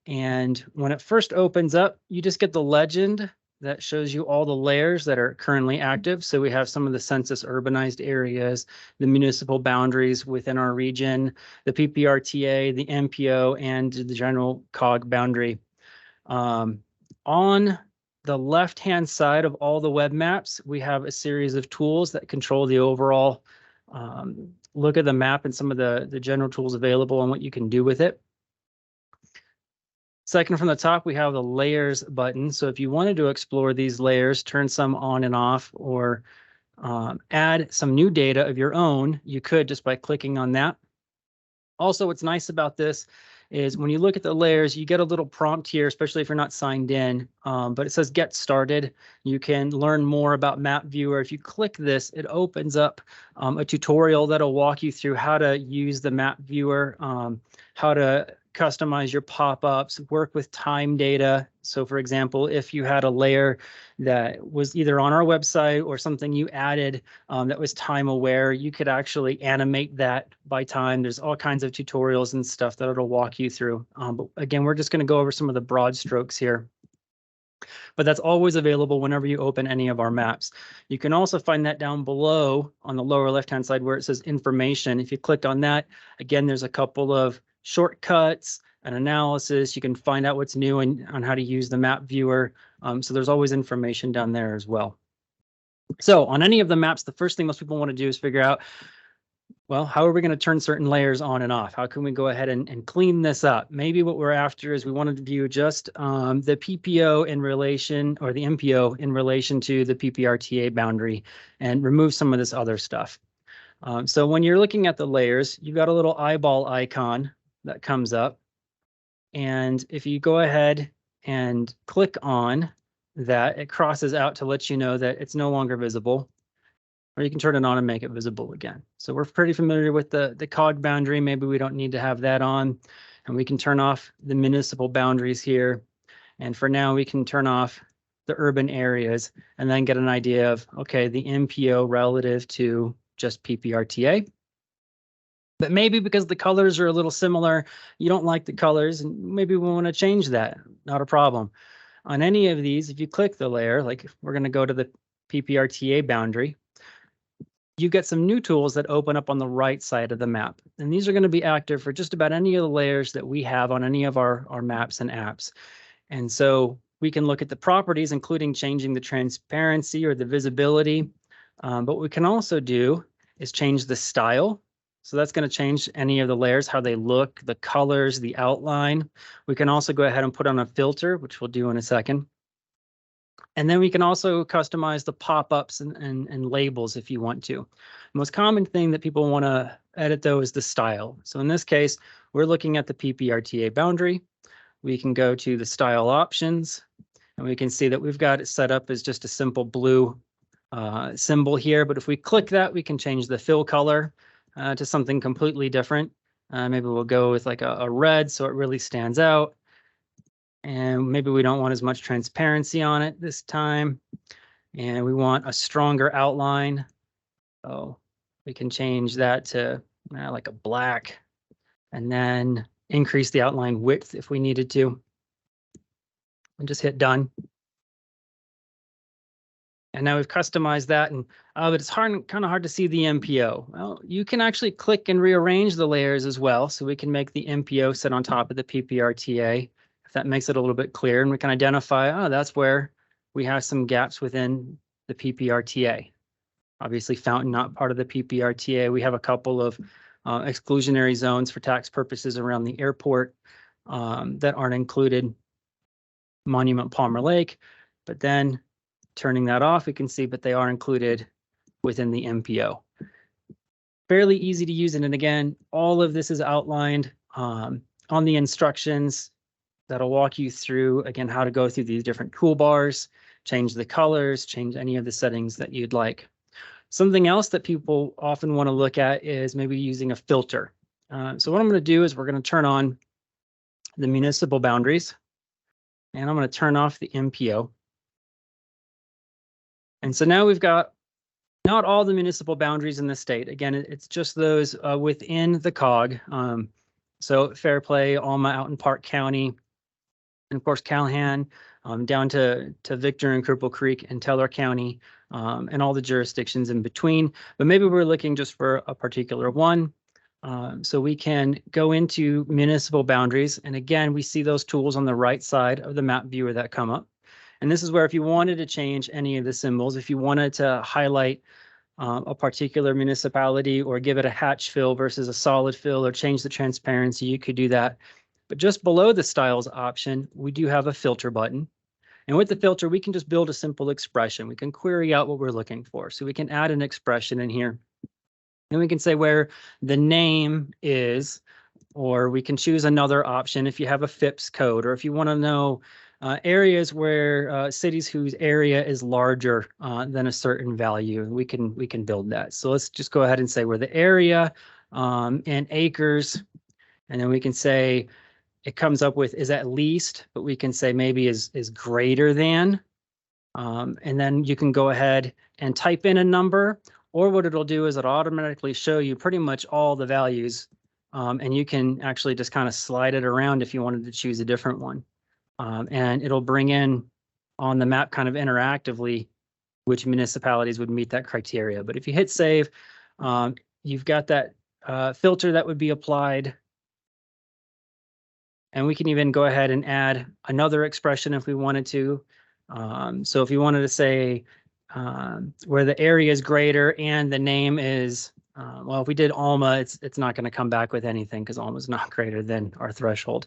And when it first opens up, you just get the legend that shows you all the layers that are currently active. So we have some of the census urbanized areas, the municipal boundaries within our region, the PPRTA, the MPO, and the general COG boundary. On the left-hand side of all the web maps, we have a series of tools that control the overall look at the map and some of the general tools available and what you can do with it. Second from the top, we have the layers button. So if you wanted to explore these layers, turn some on and off, or add some new data of your own, you could just by clicking on that. Also, what's nice about this is when you look at the layers, you get a little prompt here, especially if you're not signed in, but it says get started. You can learn more about Map Viewer. If you click this, it opens up a tutorial that'll walk you through how to use the Map Viewer, how to customize your pop-ups, work with time data. So for example, if you had a layer that was either on our website or something you added that was time aware, you could actually animate that by time. There's all kinds of tutorials and stuff that it'll walk you through. But again, we're just going to go over some of the broad strokes here. But that's always available whenever you open any of our maps. You can also find that down below on the lower left-hand side where it says information. If you click on that, again, there's a couple of shortcuts and analysis. You can find out what's new and on how to use the map viewer. So there's always information down there as well. So on any of the maps, the first thing most people want to do is figure out, well, how are we going to turn certain layers on and off? How can we go ahead and clean this up? Maybe what we're after is we wanted to view just the PPO in relation, or the MPO in relation to the PPRTA boundary, and remove some of this other stuff. So when you're looking at the layers, you've got a little eyeball icon that comes up. And if you go ahead and click on that, it crosses out to let you know that it's no longer visible, or you can turn it on and make it visible again. So we're pretty familiar with the COG boundary. Maybe we don't need to have that on, and we can turn off the municipal boundaries here. And for now, we can turn off the urban areas and then get an idea of, okay, the MPO relative to just PPRTA. But maybe because the colors are a little similar, you don't like the colors, and maybe we want to change that. Not a problem. On any of these, if you click the layer, like we're going to go to the PPRTA boundary, you get some new tools that open up on the right side of the map. And these are going to be active for just about any of the layers that we have on any of our maps and apps. And so we can look at the properties, including changing the transparency or the visibility. But what we can also do is change the style. So that's going to change any of the layers, how they look, the colors, the outline. We can also go ahead and put on a filter, which we'll do in a second. And then we can also customize the pop-ups and labels if you want to. The most common thing that people want to edit, though, is the style. So in this case, we're looking at the PPRTA boundary. We can go to the style options, and we can see that we've got it set up as just a simple blue symbol here. But if we click that, we can change the fill color to something completely different. Maybe we'll go with like a red so it really stands out. And maybe we don't want as much transparency on it this time. And we want a stronger outline. So we can change that to like a black, and then increase the outline width if we needed to. And just hit done. And now we've customized that, and but it's kind of hard to see the MPO. Well, you can actually click and rearrange the layers as well. So we can make the MPO sit on top of the PPRTA, if that makes it a little bit clearer, and we can identify, oh, that's where we have some gaps within the PPRTA. Obviously, Fountain not part of the PPRTA. We have a couple of exclusionary zones for tax purposes around the airport that aren't included. Monument Palmer Lake, but then turning that off, we can see, but they are included within the MPO. Fairly easy to use. And then again, all of this is outlined on the instructions that'll walk you through, again, how to go through these different toolbars, change the colors, change any of the settings that you'd like. Something else that people often want to look at is maybe using a filter. So what I'm going to do is we're going to turn on the municipal boundaries, and I'm going to turn off the MPO. And so now we've got not all the municipal boundaries in the state. Again, it's just those within the COG. So Fairplay, Alma out in Park County, and of course Callahan, down to Victor and Cripple Creek and Teller County, and all the jurisdictions in between. But maybe we're looking just for a particular one. So we can go into municipal boundaries. And again, we see those tools on the right side of the map viewer that come up. And this is where if you wanted to change any of the symbols, if you wanted to highlight a particular municipality or give it a hatch fill versus a solid fill or change the transparency, you could do that. But just below the styles option, we do have a filter button. And with the filter, we can just build a simple expression. We can query out what we're looking for. So we can add an expression in here. And we can say where the name is, or we can choose another option if you have a FIPS code, or if you want to know areas where cities whose area is larger than a certain value, we can build that. So let's just go ahead and say where the area in acres, and then we can say it comes up with is at least, but we can say maybe is greater than, and then you can go ahead and type in a number, or what it'll do is it'll automatically show you pretty much all the values, and you can actually just kind of slide it around if you wanted to choose a different one. And it'll bring in on the map kind of interactively which municipalities would meet that criteria. But if you hit save, you've got that filter that would be applied. And we can even go ahead and add another expression if we wanted to. So if you wanted to say where the area is greater and the name is, well, if we did Alma, it's not going to come back with anything because Alma is not greater than our threshold.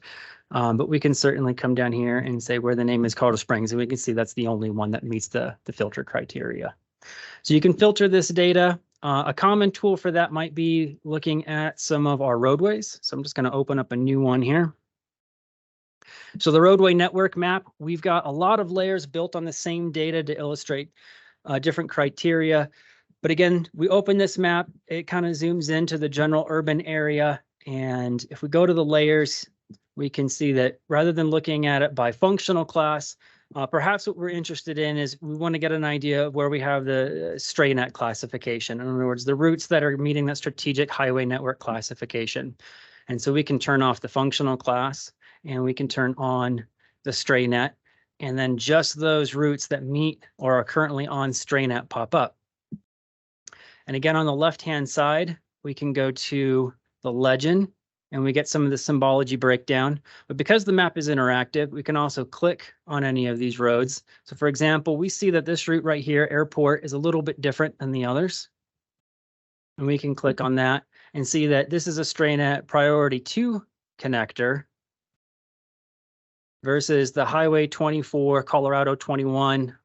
But we can certainly come down here and say where the name is Colorado Springs, and we can see that's the only one that meets the filter criteria. So you can filter this data. A common tool for that might be looking at some of our roadways. So I'm just going to open up a new one here. So the roadway network map, we've got a lot of layers built on the same data to illustrate different criteria. But again, we open this map, it kind of zooms into the general urban area. And if we go to the layers, we can see that rather than looking at it by functional class, perhaps what we're interested in is we want to get an idea of where we have the stray net classification. In other words, the routes that are meeting that strategic highway network classification. And so we can turn off the functional class and we can turn on the stray net, and then just those routes that meet or are currently on stray net pop up. And again, on the left-hand side, we can go to the legend and we get some of the symbology breakdown. But because the map is interactive, we can also click on any of these roads. So for example, we see that this route right here, airport, is a little bit different than the others. And we can click on that and see that this is a stray net priority 2 connector versus the Highway 24, Colorado 21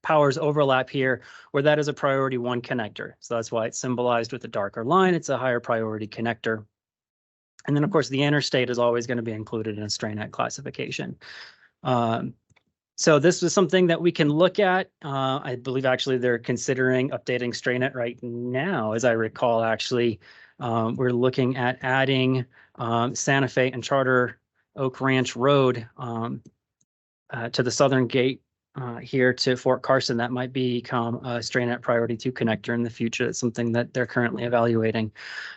powers overlap here, where that is a priority 1 connector. So that's why it's symbolized with a darker line. It's a higher priority connector. And then, of course, the interstate is always going to be included in a stray net classification. So this was something that we can look at. I believe actually they're considering updating stray net right now, as I recall. Actually, we're looking at adding Santa Fe and Charter Oak Ranch Road to the southern gate here to Fort Carson. That might become a stray net priority 2 connector in the future. It's something that they're currently evaluating.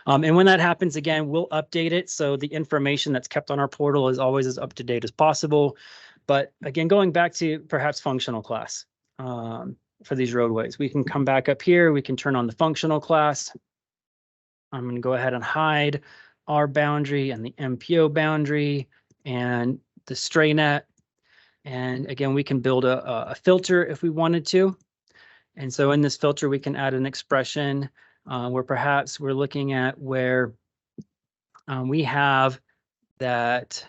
And when that happens, again, we'll update it. So the information that's kept on our portal is always as up to date as possible. But again, going back to perhaps functional class for these roadways, we can come back up here. We can turn on the functional class. I'm going to go ahead and hide our boundary and the MPO boundary and the stray net. And again, we can build a filter if we wanted to. And so in this filter, we can add an expression where perhaps we're looking at where we have that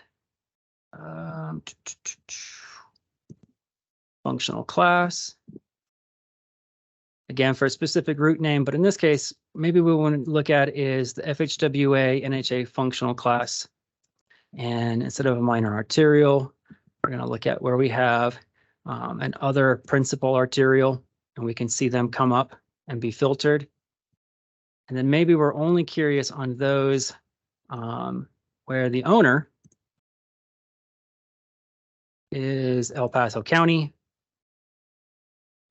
functional class. Again, for a specific route name, but in this case, maybe we want to look at is the FHWA NHA functional class. And instead of a minor arterial, we're going to look at where we have an other principal arterial, and we can see them come up and be filtered. And then maybe we're only curious on those where the owner is El Paso County.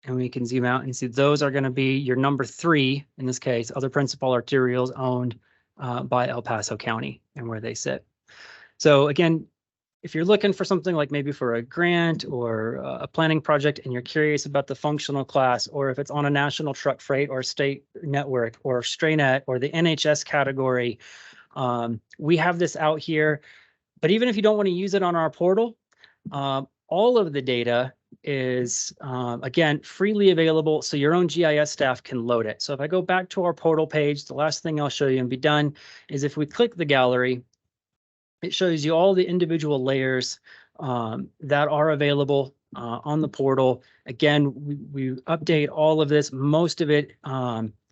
And we can zoom out and see those are going to be your number 3, in this case, other principal arterials owned by El Paso County and where they sit. So again, if you're looking for something like maybe for a grant or a planning project and you're curious about the functional class, or if it's on a national truck freight or state network or StrayNet or the NHS category, we have this out here. But even if you don't want to use it on our portal, all of the data is, again, freely available, so your own GIS staff can load it. So if I go back to our portal page, the last thing I'll show you and be done is if we click the gallery, it shows you all the individual layers that are available on the portal. Again, we update all of this. Most of it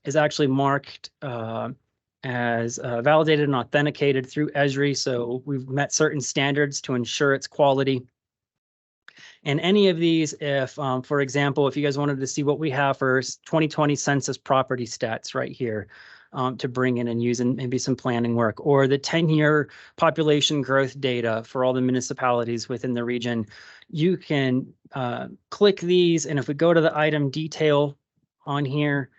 is actually marked as validated and authenticated through Esri. So we've met certain standards to ensure its quality. And any of these, if, for example, if you guys wanted to see what we have for 2020 census property stats right here, to bring in and use in maybe some planning work, or the 10-year population growth data for all the municipalities within the region, you can click these. And if we go to the item detail on here,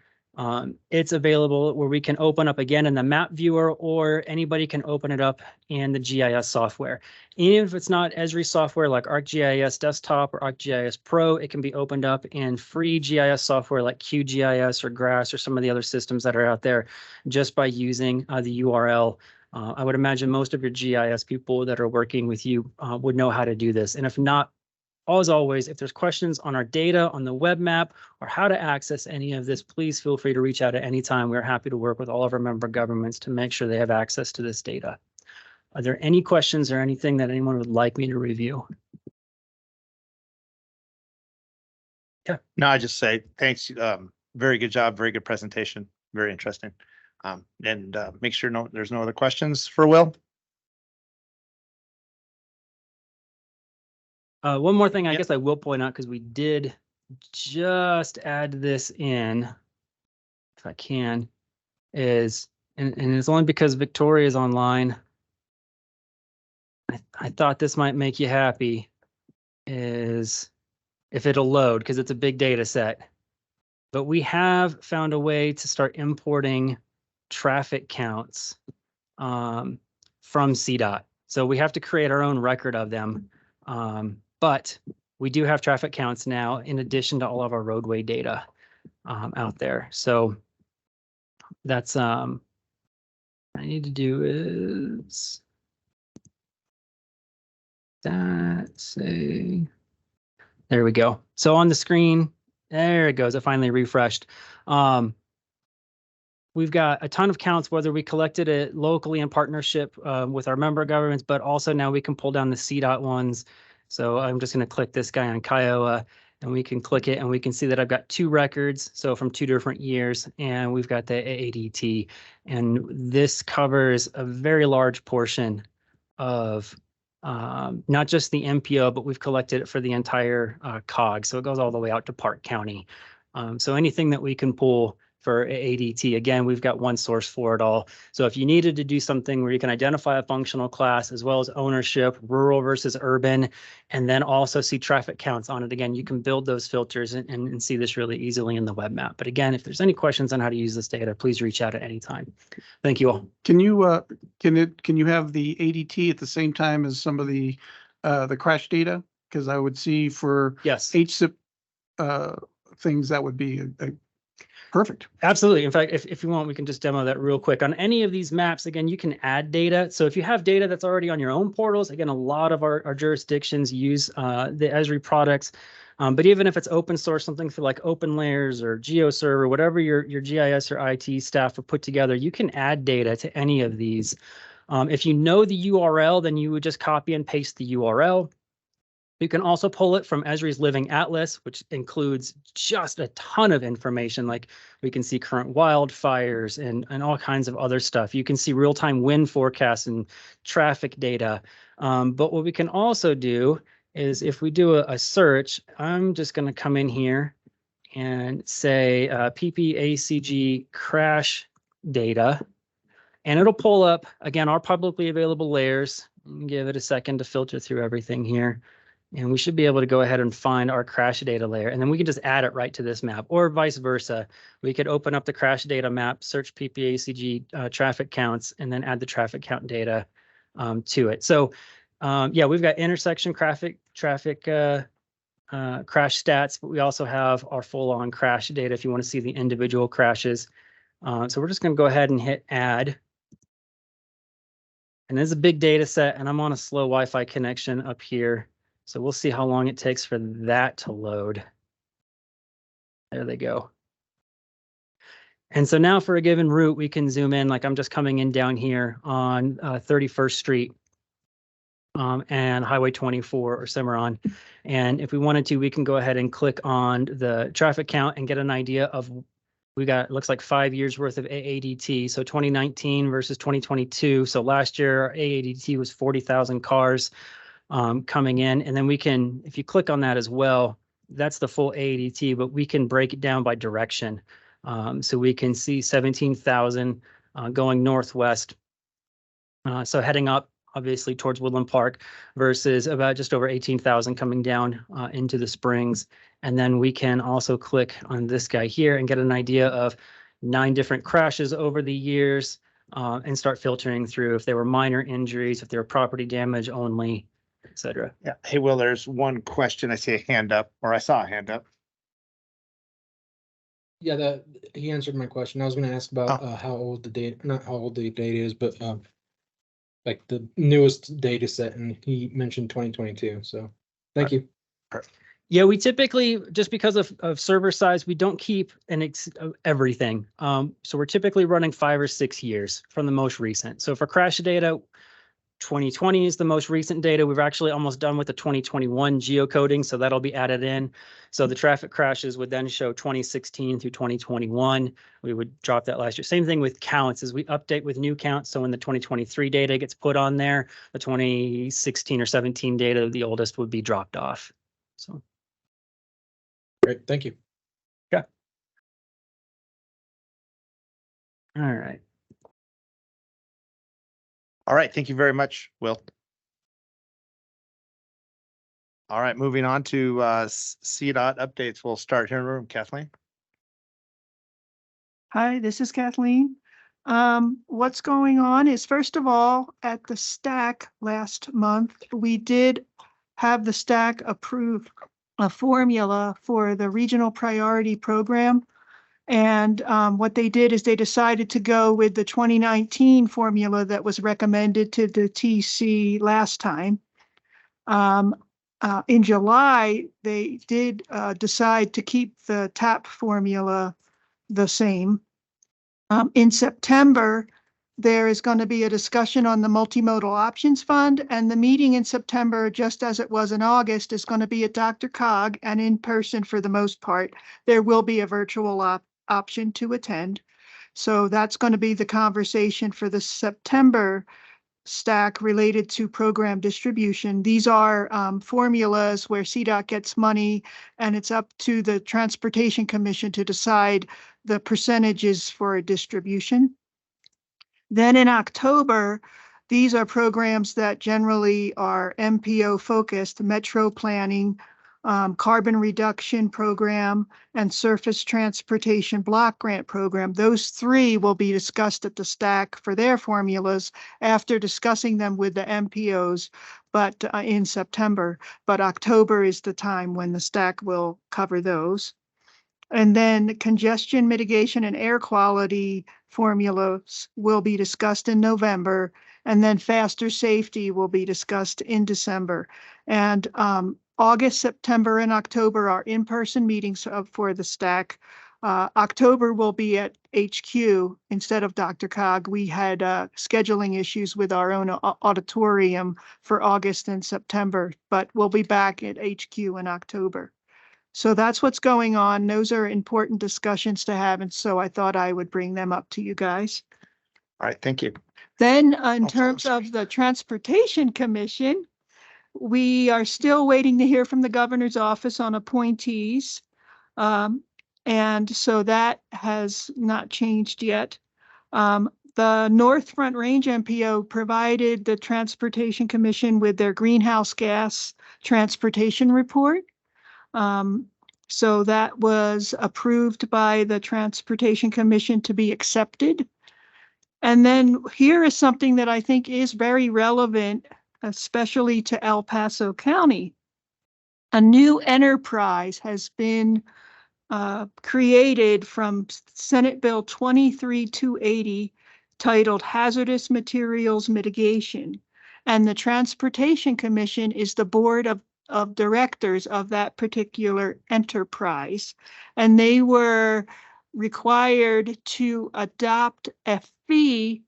it's available where we can open up again in the map viewer, or anybody can open it up in the GIS software. Even if it's not Esri software like ArcGIS Desktop or ArcGIS Pro, it can be opened up in free GIS software like QGIS or GRASS or some of the other systems that are out there just by using the URL. I would imagine most of your GIS people that are working with you would know how to do this. And if not, as always, if there's questions on our data, on the web map, or how to access any of this, please feel free to reach out at any time. We're happy to work with all of our member governments to make sure they have access to this data. Are there any questions or anything that anyone would like me to review? Yeah. No, I just say thanks. Very good job. Very good presentation. Very interesting. And make sure there's no other questions for Will. One more thing I guess I will point out, because we did just add this in, if I can, is, and it's only because Victoria is online. I thought this might make you happy, is if it'll load, because it's a big data set. But we have found a way to start importing traffic counts from CDOT. So we have to create our own record of them. But we do have traffic counts now, in addition to all of our roadway data out there. So that's, I need to do is that, say, there we go. So on the screen, there it goes. It finally refreshed. We've got a ton of counts, whether we collected it locally in partnership with our member governments, but also now we can pull down the CDOT ones. So I'm just going to click this guy on Kiowa, and we can click it, and we can see that I've got 2 records, so from 2 different years, and we've got the AADT. And this covers a very large portion of not just the MPO, but we've collected it for the entire COG. So it goes all the way out to Park County. So anything that we can pull for ADT, again, we've got one source for it all. So if you needed to do something where you can identify a functional class as well as ownership, rural versus urban, and then also see traffic counts on it, again, you can build those filters and see this really easily in the web map. But again, if there's any questions on how to use this data, please reach out at any time. Thank you all. Can you can you have the ADT at the same time as some of the crash data? Because I would see for HSIP things that would be a perfect. Absolutely. In fact, if you want, we can just demo that real quick. On any of these maps, again, you can add data. So if you have data that's already on your own portals, again, a lot of our jurisdictions use the Esri products. But even if it's open source, something for like OpenLayers or GeoServer, whatever your GIS or IT staff have put together, you can add data to any of these. If you know the URL, then you would just copy and paste the URL. You can also pull it from Esri's Living Atlas, which includes just a ton of information. Like we can see current wildfires and all kinds of other stuff. You can see real-time wind forecasts and traffic data. But what we can also do is if we do a search, I'm just going to come in here and say PPACG crash data, and it'll pull up, again, our publicly available layers. Give it a second to filter through everything here. And we should be able to go ahead and find our crash data layer, and then we can just add it right to this map, or vice versa. We could open up the crash data map, search PPACG traffic counts, and then add the traffic count data to it. So yeah, we've got intersection traffic crash stats, but we also have our full-on crash data if you want to see the individual crashes. So we're just going to go ahead and hit add. And there's a big data set, and I'm on a slow Wi-Fi connection up here. So we'll see how long it takes for that to load. There they go. And so now for a given route, we can zoom in, like I'm just coming in down here on 31st Street and Highway 24 or Cimarron. And if we wanted to, we can go ahead and click on the traffic count and get an idea of, we got, looks like 5 years worth of AADT. So 2019 versus 2022. So last year, our AADT was 40,000 cars. Coming in, and then we can, if you click on that as well, that's the full AADT, but we can break it down by direction. So we can see 17,000 going northwest. So heading up, obviously, towards Woodland Park versus about just over 18,000 coming down into the Springs. And then we can also click on this guy here and get an idea of 9 different crashes over the years and start filtering through if there were minor injuries, if there were property damage only, etc. Yeah. Hey, Will, there's one question. I see a hand up, or I saw a hand up. Yeah, he answered my question. I was going to ask about how old the data, not how old the data is, but like the newest data set, and he mentioned 2022. So thank you. Yeah, we typically, just because of server size, we don't keep everything. So we're typically running 5 or 6 years from the most recent. So for crash data, 2020 is the most recent data. We've actually almost done with the 2021 geocoding, so that'll be added in. So the traffic crashes would then show 2016 through 2021. We would drop that last year. Same thing with counts as we update with new counts. So when the 2023 data gets put on there, the 2016 or 17 data, the oldest, would be dropped off. So. Great, thank you. Yeah. All right. All right, thank you very much, Will. All right, moving on to CDOT updates. We'll start here in the room. Kathleen? Hi, this is Kathleen. What's going on is, first of all, at the STAC last month, we did have the STAC approve a formula for the regional priority program. And what they did is they decided to go with the 2019 formula that was recommended to the TC last time. In July, they did decide to keep the TAP formula the same. In September, there is going to be a discussion on the multimodal options fund, and the meeting in September, just as it was in August, is going to be at DRCOG and in person for the most part. There will be a virtual option to attend. So that's going to be the conversation for the September stack related to program distribution. These are formulas where CDOT gets money, and it's up to the Transportation Commission to decide the percentages for a distribution. Then in October, these are programs that generally are MPO focused: metro planning, carbon reduction program, and surface transportation block grant program. Those three will be discussed at the STAC for their formulas after discussing them with the MPOs, but in September. But October is the time when the STAC will cover those. And then congestion mitigation and air quality formulas will be discussed in November, and then faster safety will be discussed in December. And August, September, and October are in-person meetings for the STAC. October will be at HQ instead of DRCOG. We had scheduling issues with our own auditorium for August and September, but we'll be back at HQ in October. So that's what's going on. Those are important discussions to have, and so I thought I would bring them up to you guys. All right, thank you. Then in terms of the Transportation Commission, we are still waiting to hear from the governor's office on appointees. And so that has not changed yet. The North Front Range MPO provided the Transportation Commission with their greenhouse gas transportation report. So that was approved by the Transportation Commission to be accepted. And then here is something that I think is very relevant, especially to El Paso County. A new enterprise has been created from Senate Bill 23280 titled Hazardous Materials Mitigation. And the Transportation Commission is the board of directors of that particular enterprise. And they were required to adopt a fee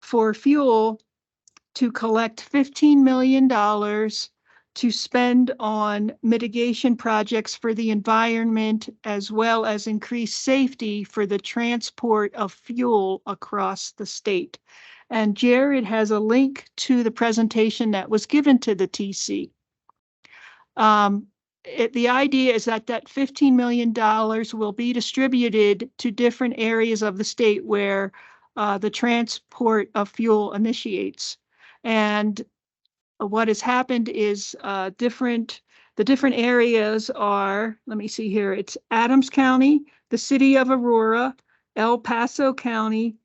for fuel to collect $15 million to spend on mitigation projects for the environment, as well as increase safety for the transport of fuel across the state. And Jared has a link to the presentation that was given to the TC. The idea is that that $15 million will be distributed to different areas of the state where the transport of fuel initiates. And what has happened is the different areas are, let me see here, it's Adams County, the city of Aurora, El Paso County,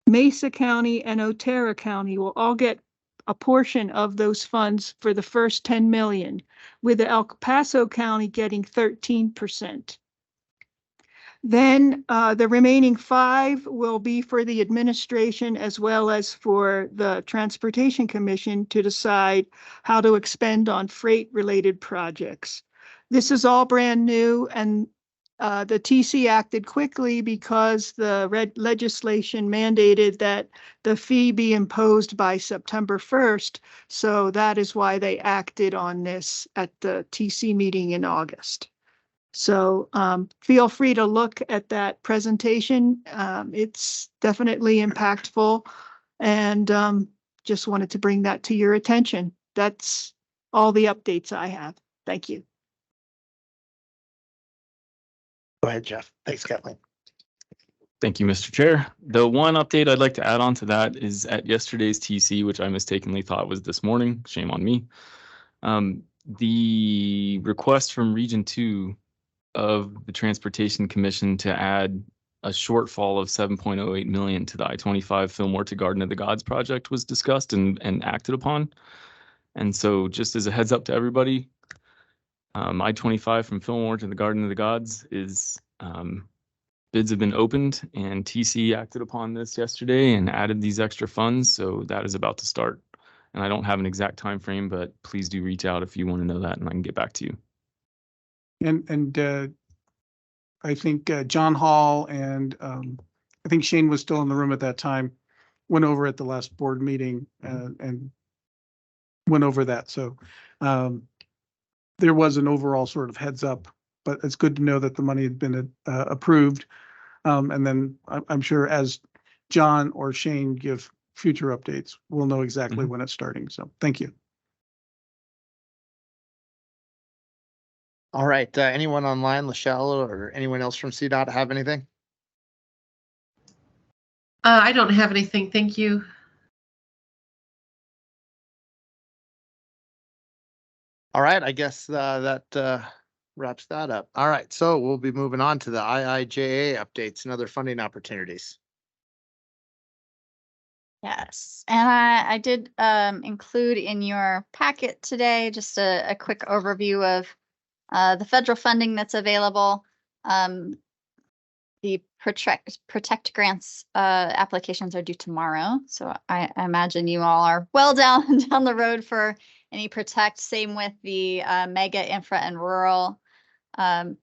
Mesa County, and Otero County will all get a portion of those funds for the first 10 million, with the El Paso County getting 13%. Then the remaining 5 will be for the administration as well as for the Transportation Commission to decide how to expend on freight-related projects. This is all brand new, and the TC acted quickly because the legislation mandated that the fee be imposed by September 1st. So that is why they acted on this at the TC meeting in August. So feel free to look at that presentation. It's definitely impactful, and just wanted to bring that to your attention. That's all the updates I have. Thank you. Go ahead, Jeff. Thanks, Kathleen. Thank you, Mr. Chair. The one update I'd like to add on to that is at yesterday's TC, which I mistakenly thought was this morning. Shame on me. The request from Region 2 of the Transportation Commission to add a shortfall of 7.08 million to the I-25 Fillmore to Garden of the Gods project was discussed and acted upon. And so just as a heads up to everybody, I-25 from Fillmore to the Garden of the Gods is bids have been opened, and TC acted upon this yesterday and added these extra funds. So that is about to start. And I don't have an exact time frame, but please do reach out if you want to know that, and I can get back to you. And I think John Hall and I think Shane was still in the room at that time, went over at the last board meeting and went over that. So there was an overall sort of heads up, but it's good to know that the money had been approved. And then I'm sure as John or Shane give future updates, we'll know exactly when it's starting. So thank you. All right. Anyone online, Lachelle or anyone else from CDOT have anything? I don't have anything. Thank you. All right. I guess that wraps that up. All right. So we'll be moving on to the IIJA updates and other funding opportunities. Yes, and I did include in your packet today just a quick overview of the federal funding that's available. The Protect grants applications are due tomorrow, so I imagine you all are well down the road for any Protect. Same with the mega infra and rural. I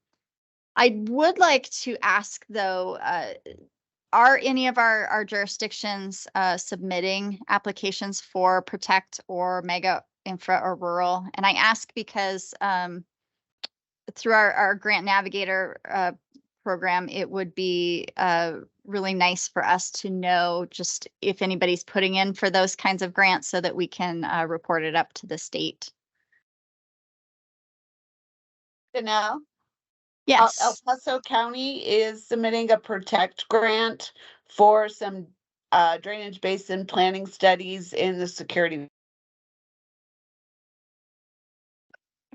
would like to ask though, are any of our jurisdictions submitting applications for Protect or mega infra or rural? And I ask because through our Grant Navigator program, it would be really nice for us to know just if anybody's putting in for those kinds of grants so that we can report it up to the state. Janelle? Yes. El Paso County is submitting a Protect grant for some drainage basin planning studies in the security.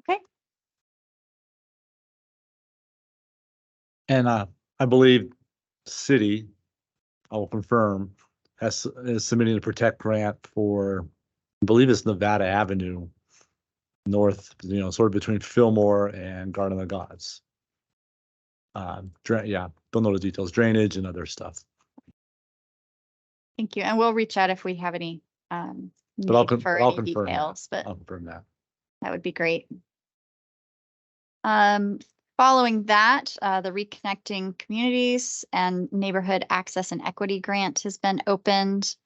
Okay. And I believe city, I will confirm, is submitting a Protect grant for, I believe it's Nevada Avenue north, sort of between Fillmore and Garden of the Gods. Yeah, don't know the details, drainage and other stuff. Thank you. And we'll reach out if we have any But I'll need for I'll any confirm details, that. but I'll confirm that. that would be great. Following that, the Reconnecting Communities and Neighborhood Access and Equity Grant has been opened.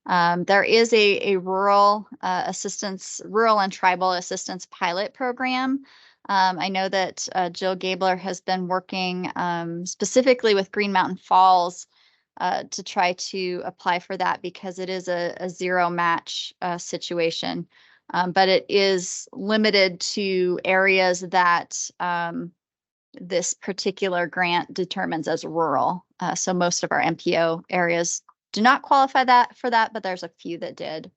There is a rural and tribal assistance pilot program. I know that Jill Gabler has been working specifically with Green Mountain Falls to try to apply for that because it is a zero match situation. But it is limited to areas that this particular grant determines as rural. So most of our MPO areas do not qualify for that, but there's a few that did.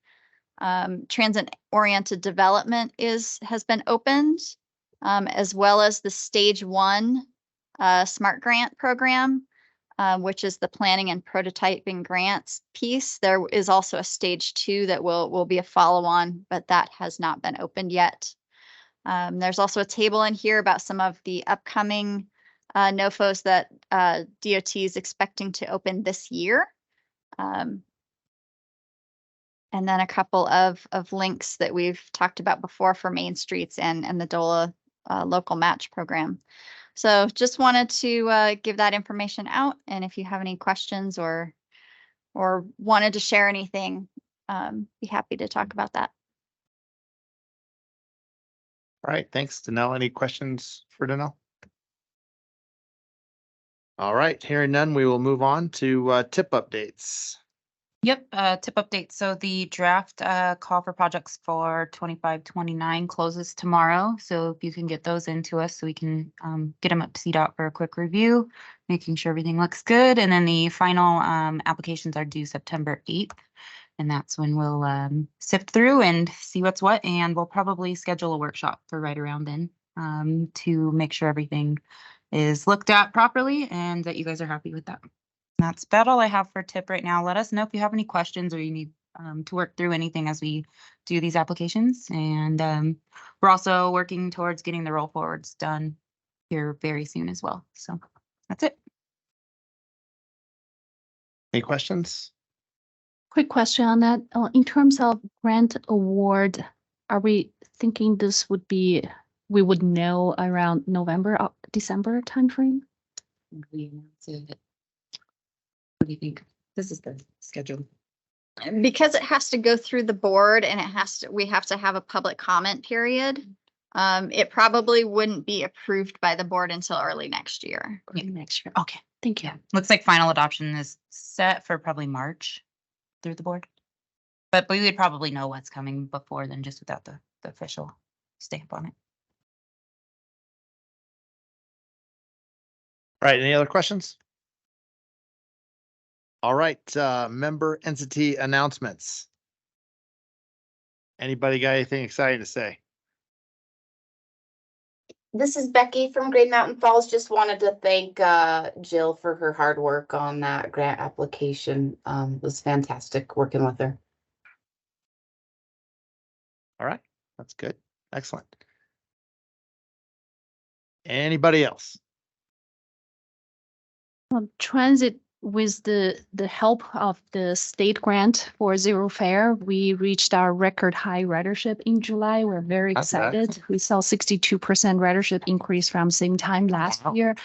Transit-oriented development has been opened, as well as the Stage 1 SMART grant program, which is the planning and prototyping grants piece. There is also a Stage 2 that will be a follow-on, but that has not been opened yet. There's also a table in here about some of the upcoming NOFOs that DOT is expecting to open this year. And then a couple of links that we've talked about before for Main Streets and the DOLA local match program. So just wanted to give that information out. And if you have any questions or wanted to share anything, be happy to talk about that. All right, thanks, Danelle. Any questions for Danelle? All right, hearing none, we will move on to tip updates. Yep, tip update. So the draft call for projects for 25-29 closes tomorrow. So if you can get those into us so we can get them up to CDOT for a quick review, making sure everything looks good. And then the final applications are due September 8th. And that's when we'll sift through and see what's what. And we'll probably schedule a workshop for right around then to make sure everything is looked at properly and that you guys are happy with that. That's about all I have for tip right now. Let us know if you have any questions or you need to work through anything as we do these applications. And we're also working towards getting the roll forwards done here very soon as well. So that's it. Any questions? Quick question on that. In terms of grant award, are we thinking this would be, we would know around November, December timeframe? We announce it. What do you think? This is the schedule. Because it has to go through the board and we have to have a public comment period. It probably wouldn't be approved by the board until early next year. Next year. Okay, thank you. Looks like final adoption is set for probably March through the board. But we would probably know what's coming before then, just without the official stamp on it. All right, any other questions? All right, member entity announcements. Anybody got anything exciting to say? This is Becky from Great Mountain Falls. Just wanted to thank Jill for her hard work on that grant application. It was fantastic working with her. All right, that's good. Excellent. Anybody else? Transit, with the help of the state grant for Zero Fare, we reached our record high ridership in July. We're very That's excited. excellent. We saw 62% ridership increase from same time last year.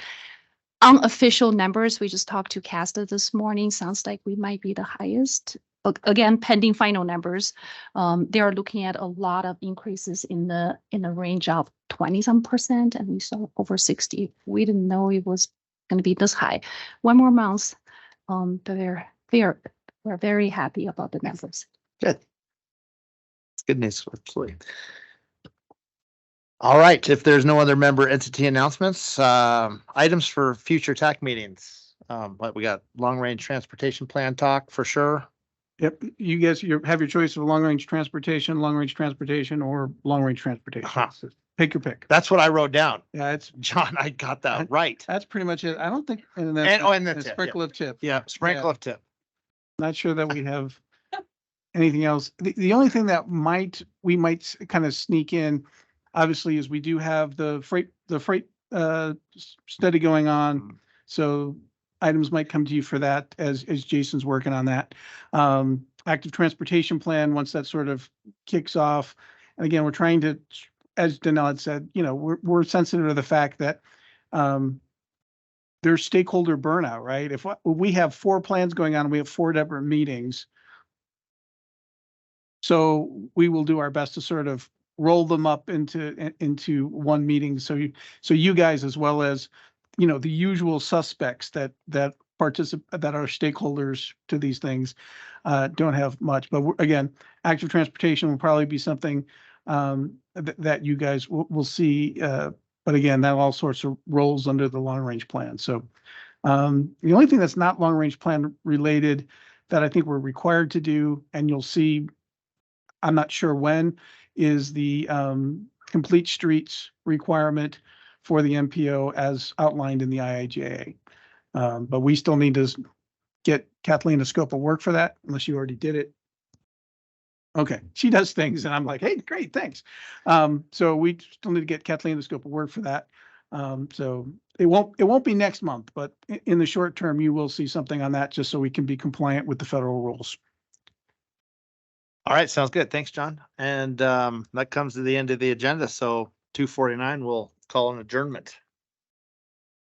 Unofficial numbers, we just talked to Casta this morning, sounds like we might be the highest. Again, pending final numbers. They are looking at a lot of increases in the range of 20-some%, and we saw over 60. We didn't know it was going to be this high. One more month. We're very happy about the numbers. Good. It's good news. Absolutely. All right, if there's no other member entity announcements, items for future TAC meetings. But we got long-range transportation plan talk for sure. Yep, you guys, have your choice of long-range transportation, or long-range transportation. Pick your pick. That's what I wrote down. Yeah, it's John, I got that right. That's pretty much it. I don't think. And the a tip, sprinkle of tip. Yeah, sprinkle of tip. Not sure that we have anything else. The only thing that we might kind of sneak in, obviously, is we do have the freight study going on. So items might come to you for that as Jason's working on that. Active transportation plan, once that sort of kicks off. And again, we're trying to, as Danelle had said, we're sensitive to the fact that there's stakeholder burnout, right? If we have 4 plans going on, we have 4 different meetings. So we will do our best to sort of roll them up into one meeting. So you guys, as well as, the usual suspects that participate, that are stakeholders to these things, don't have much. But again, active transportation will probably be something that you guys will see. But again, that all sorts of rolls under the long range plan. So the only thing that's not long range plan related that I think we're required to do, and you'll see, I'm not sure when, is the complete streets requirement for the MPO as outlined in the IIJA. But we still need to get Kathleen a scope of work for that, unless you already did it. Okay, she does things and I'm like, hey, great, thanks. So we still need to get Kathleen the scope of work for that. So it won't be next month, but in the short term, you will see something on that just so we can be compliant with the federal rules. All right, sounds good. Thanks, John. And that comes to the end of the agenda. So 2:49, we'll call an adjournment.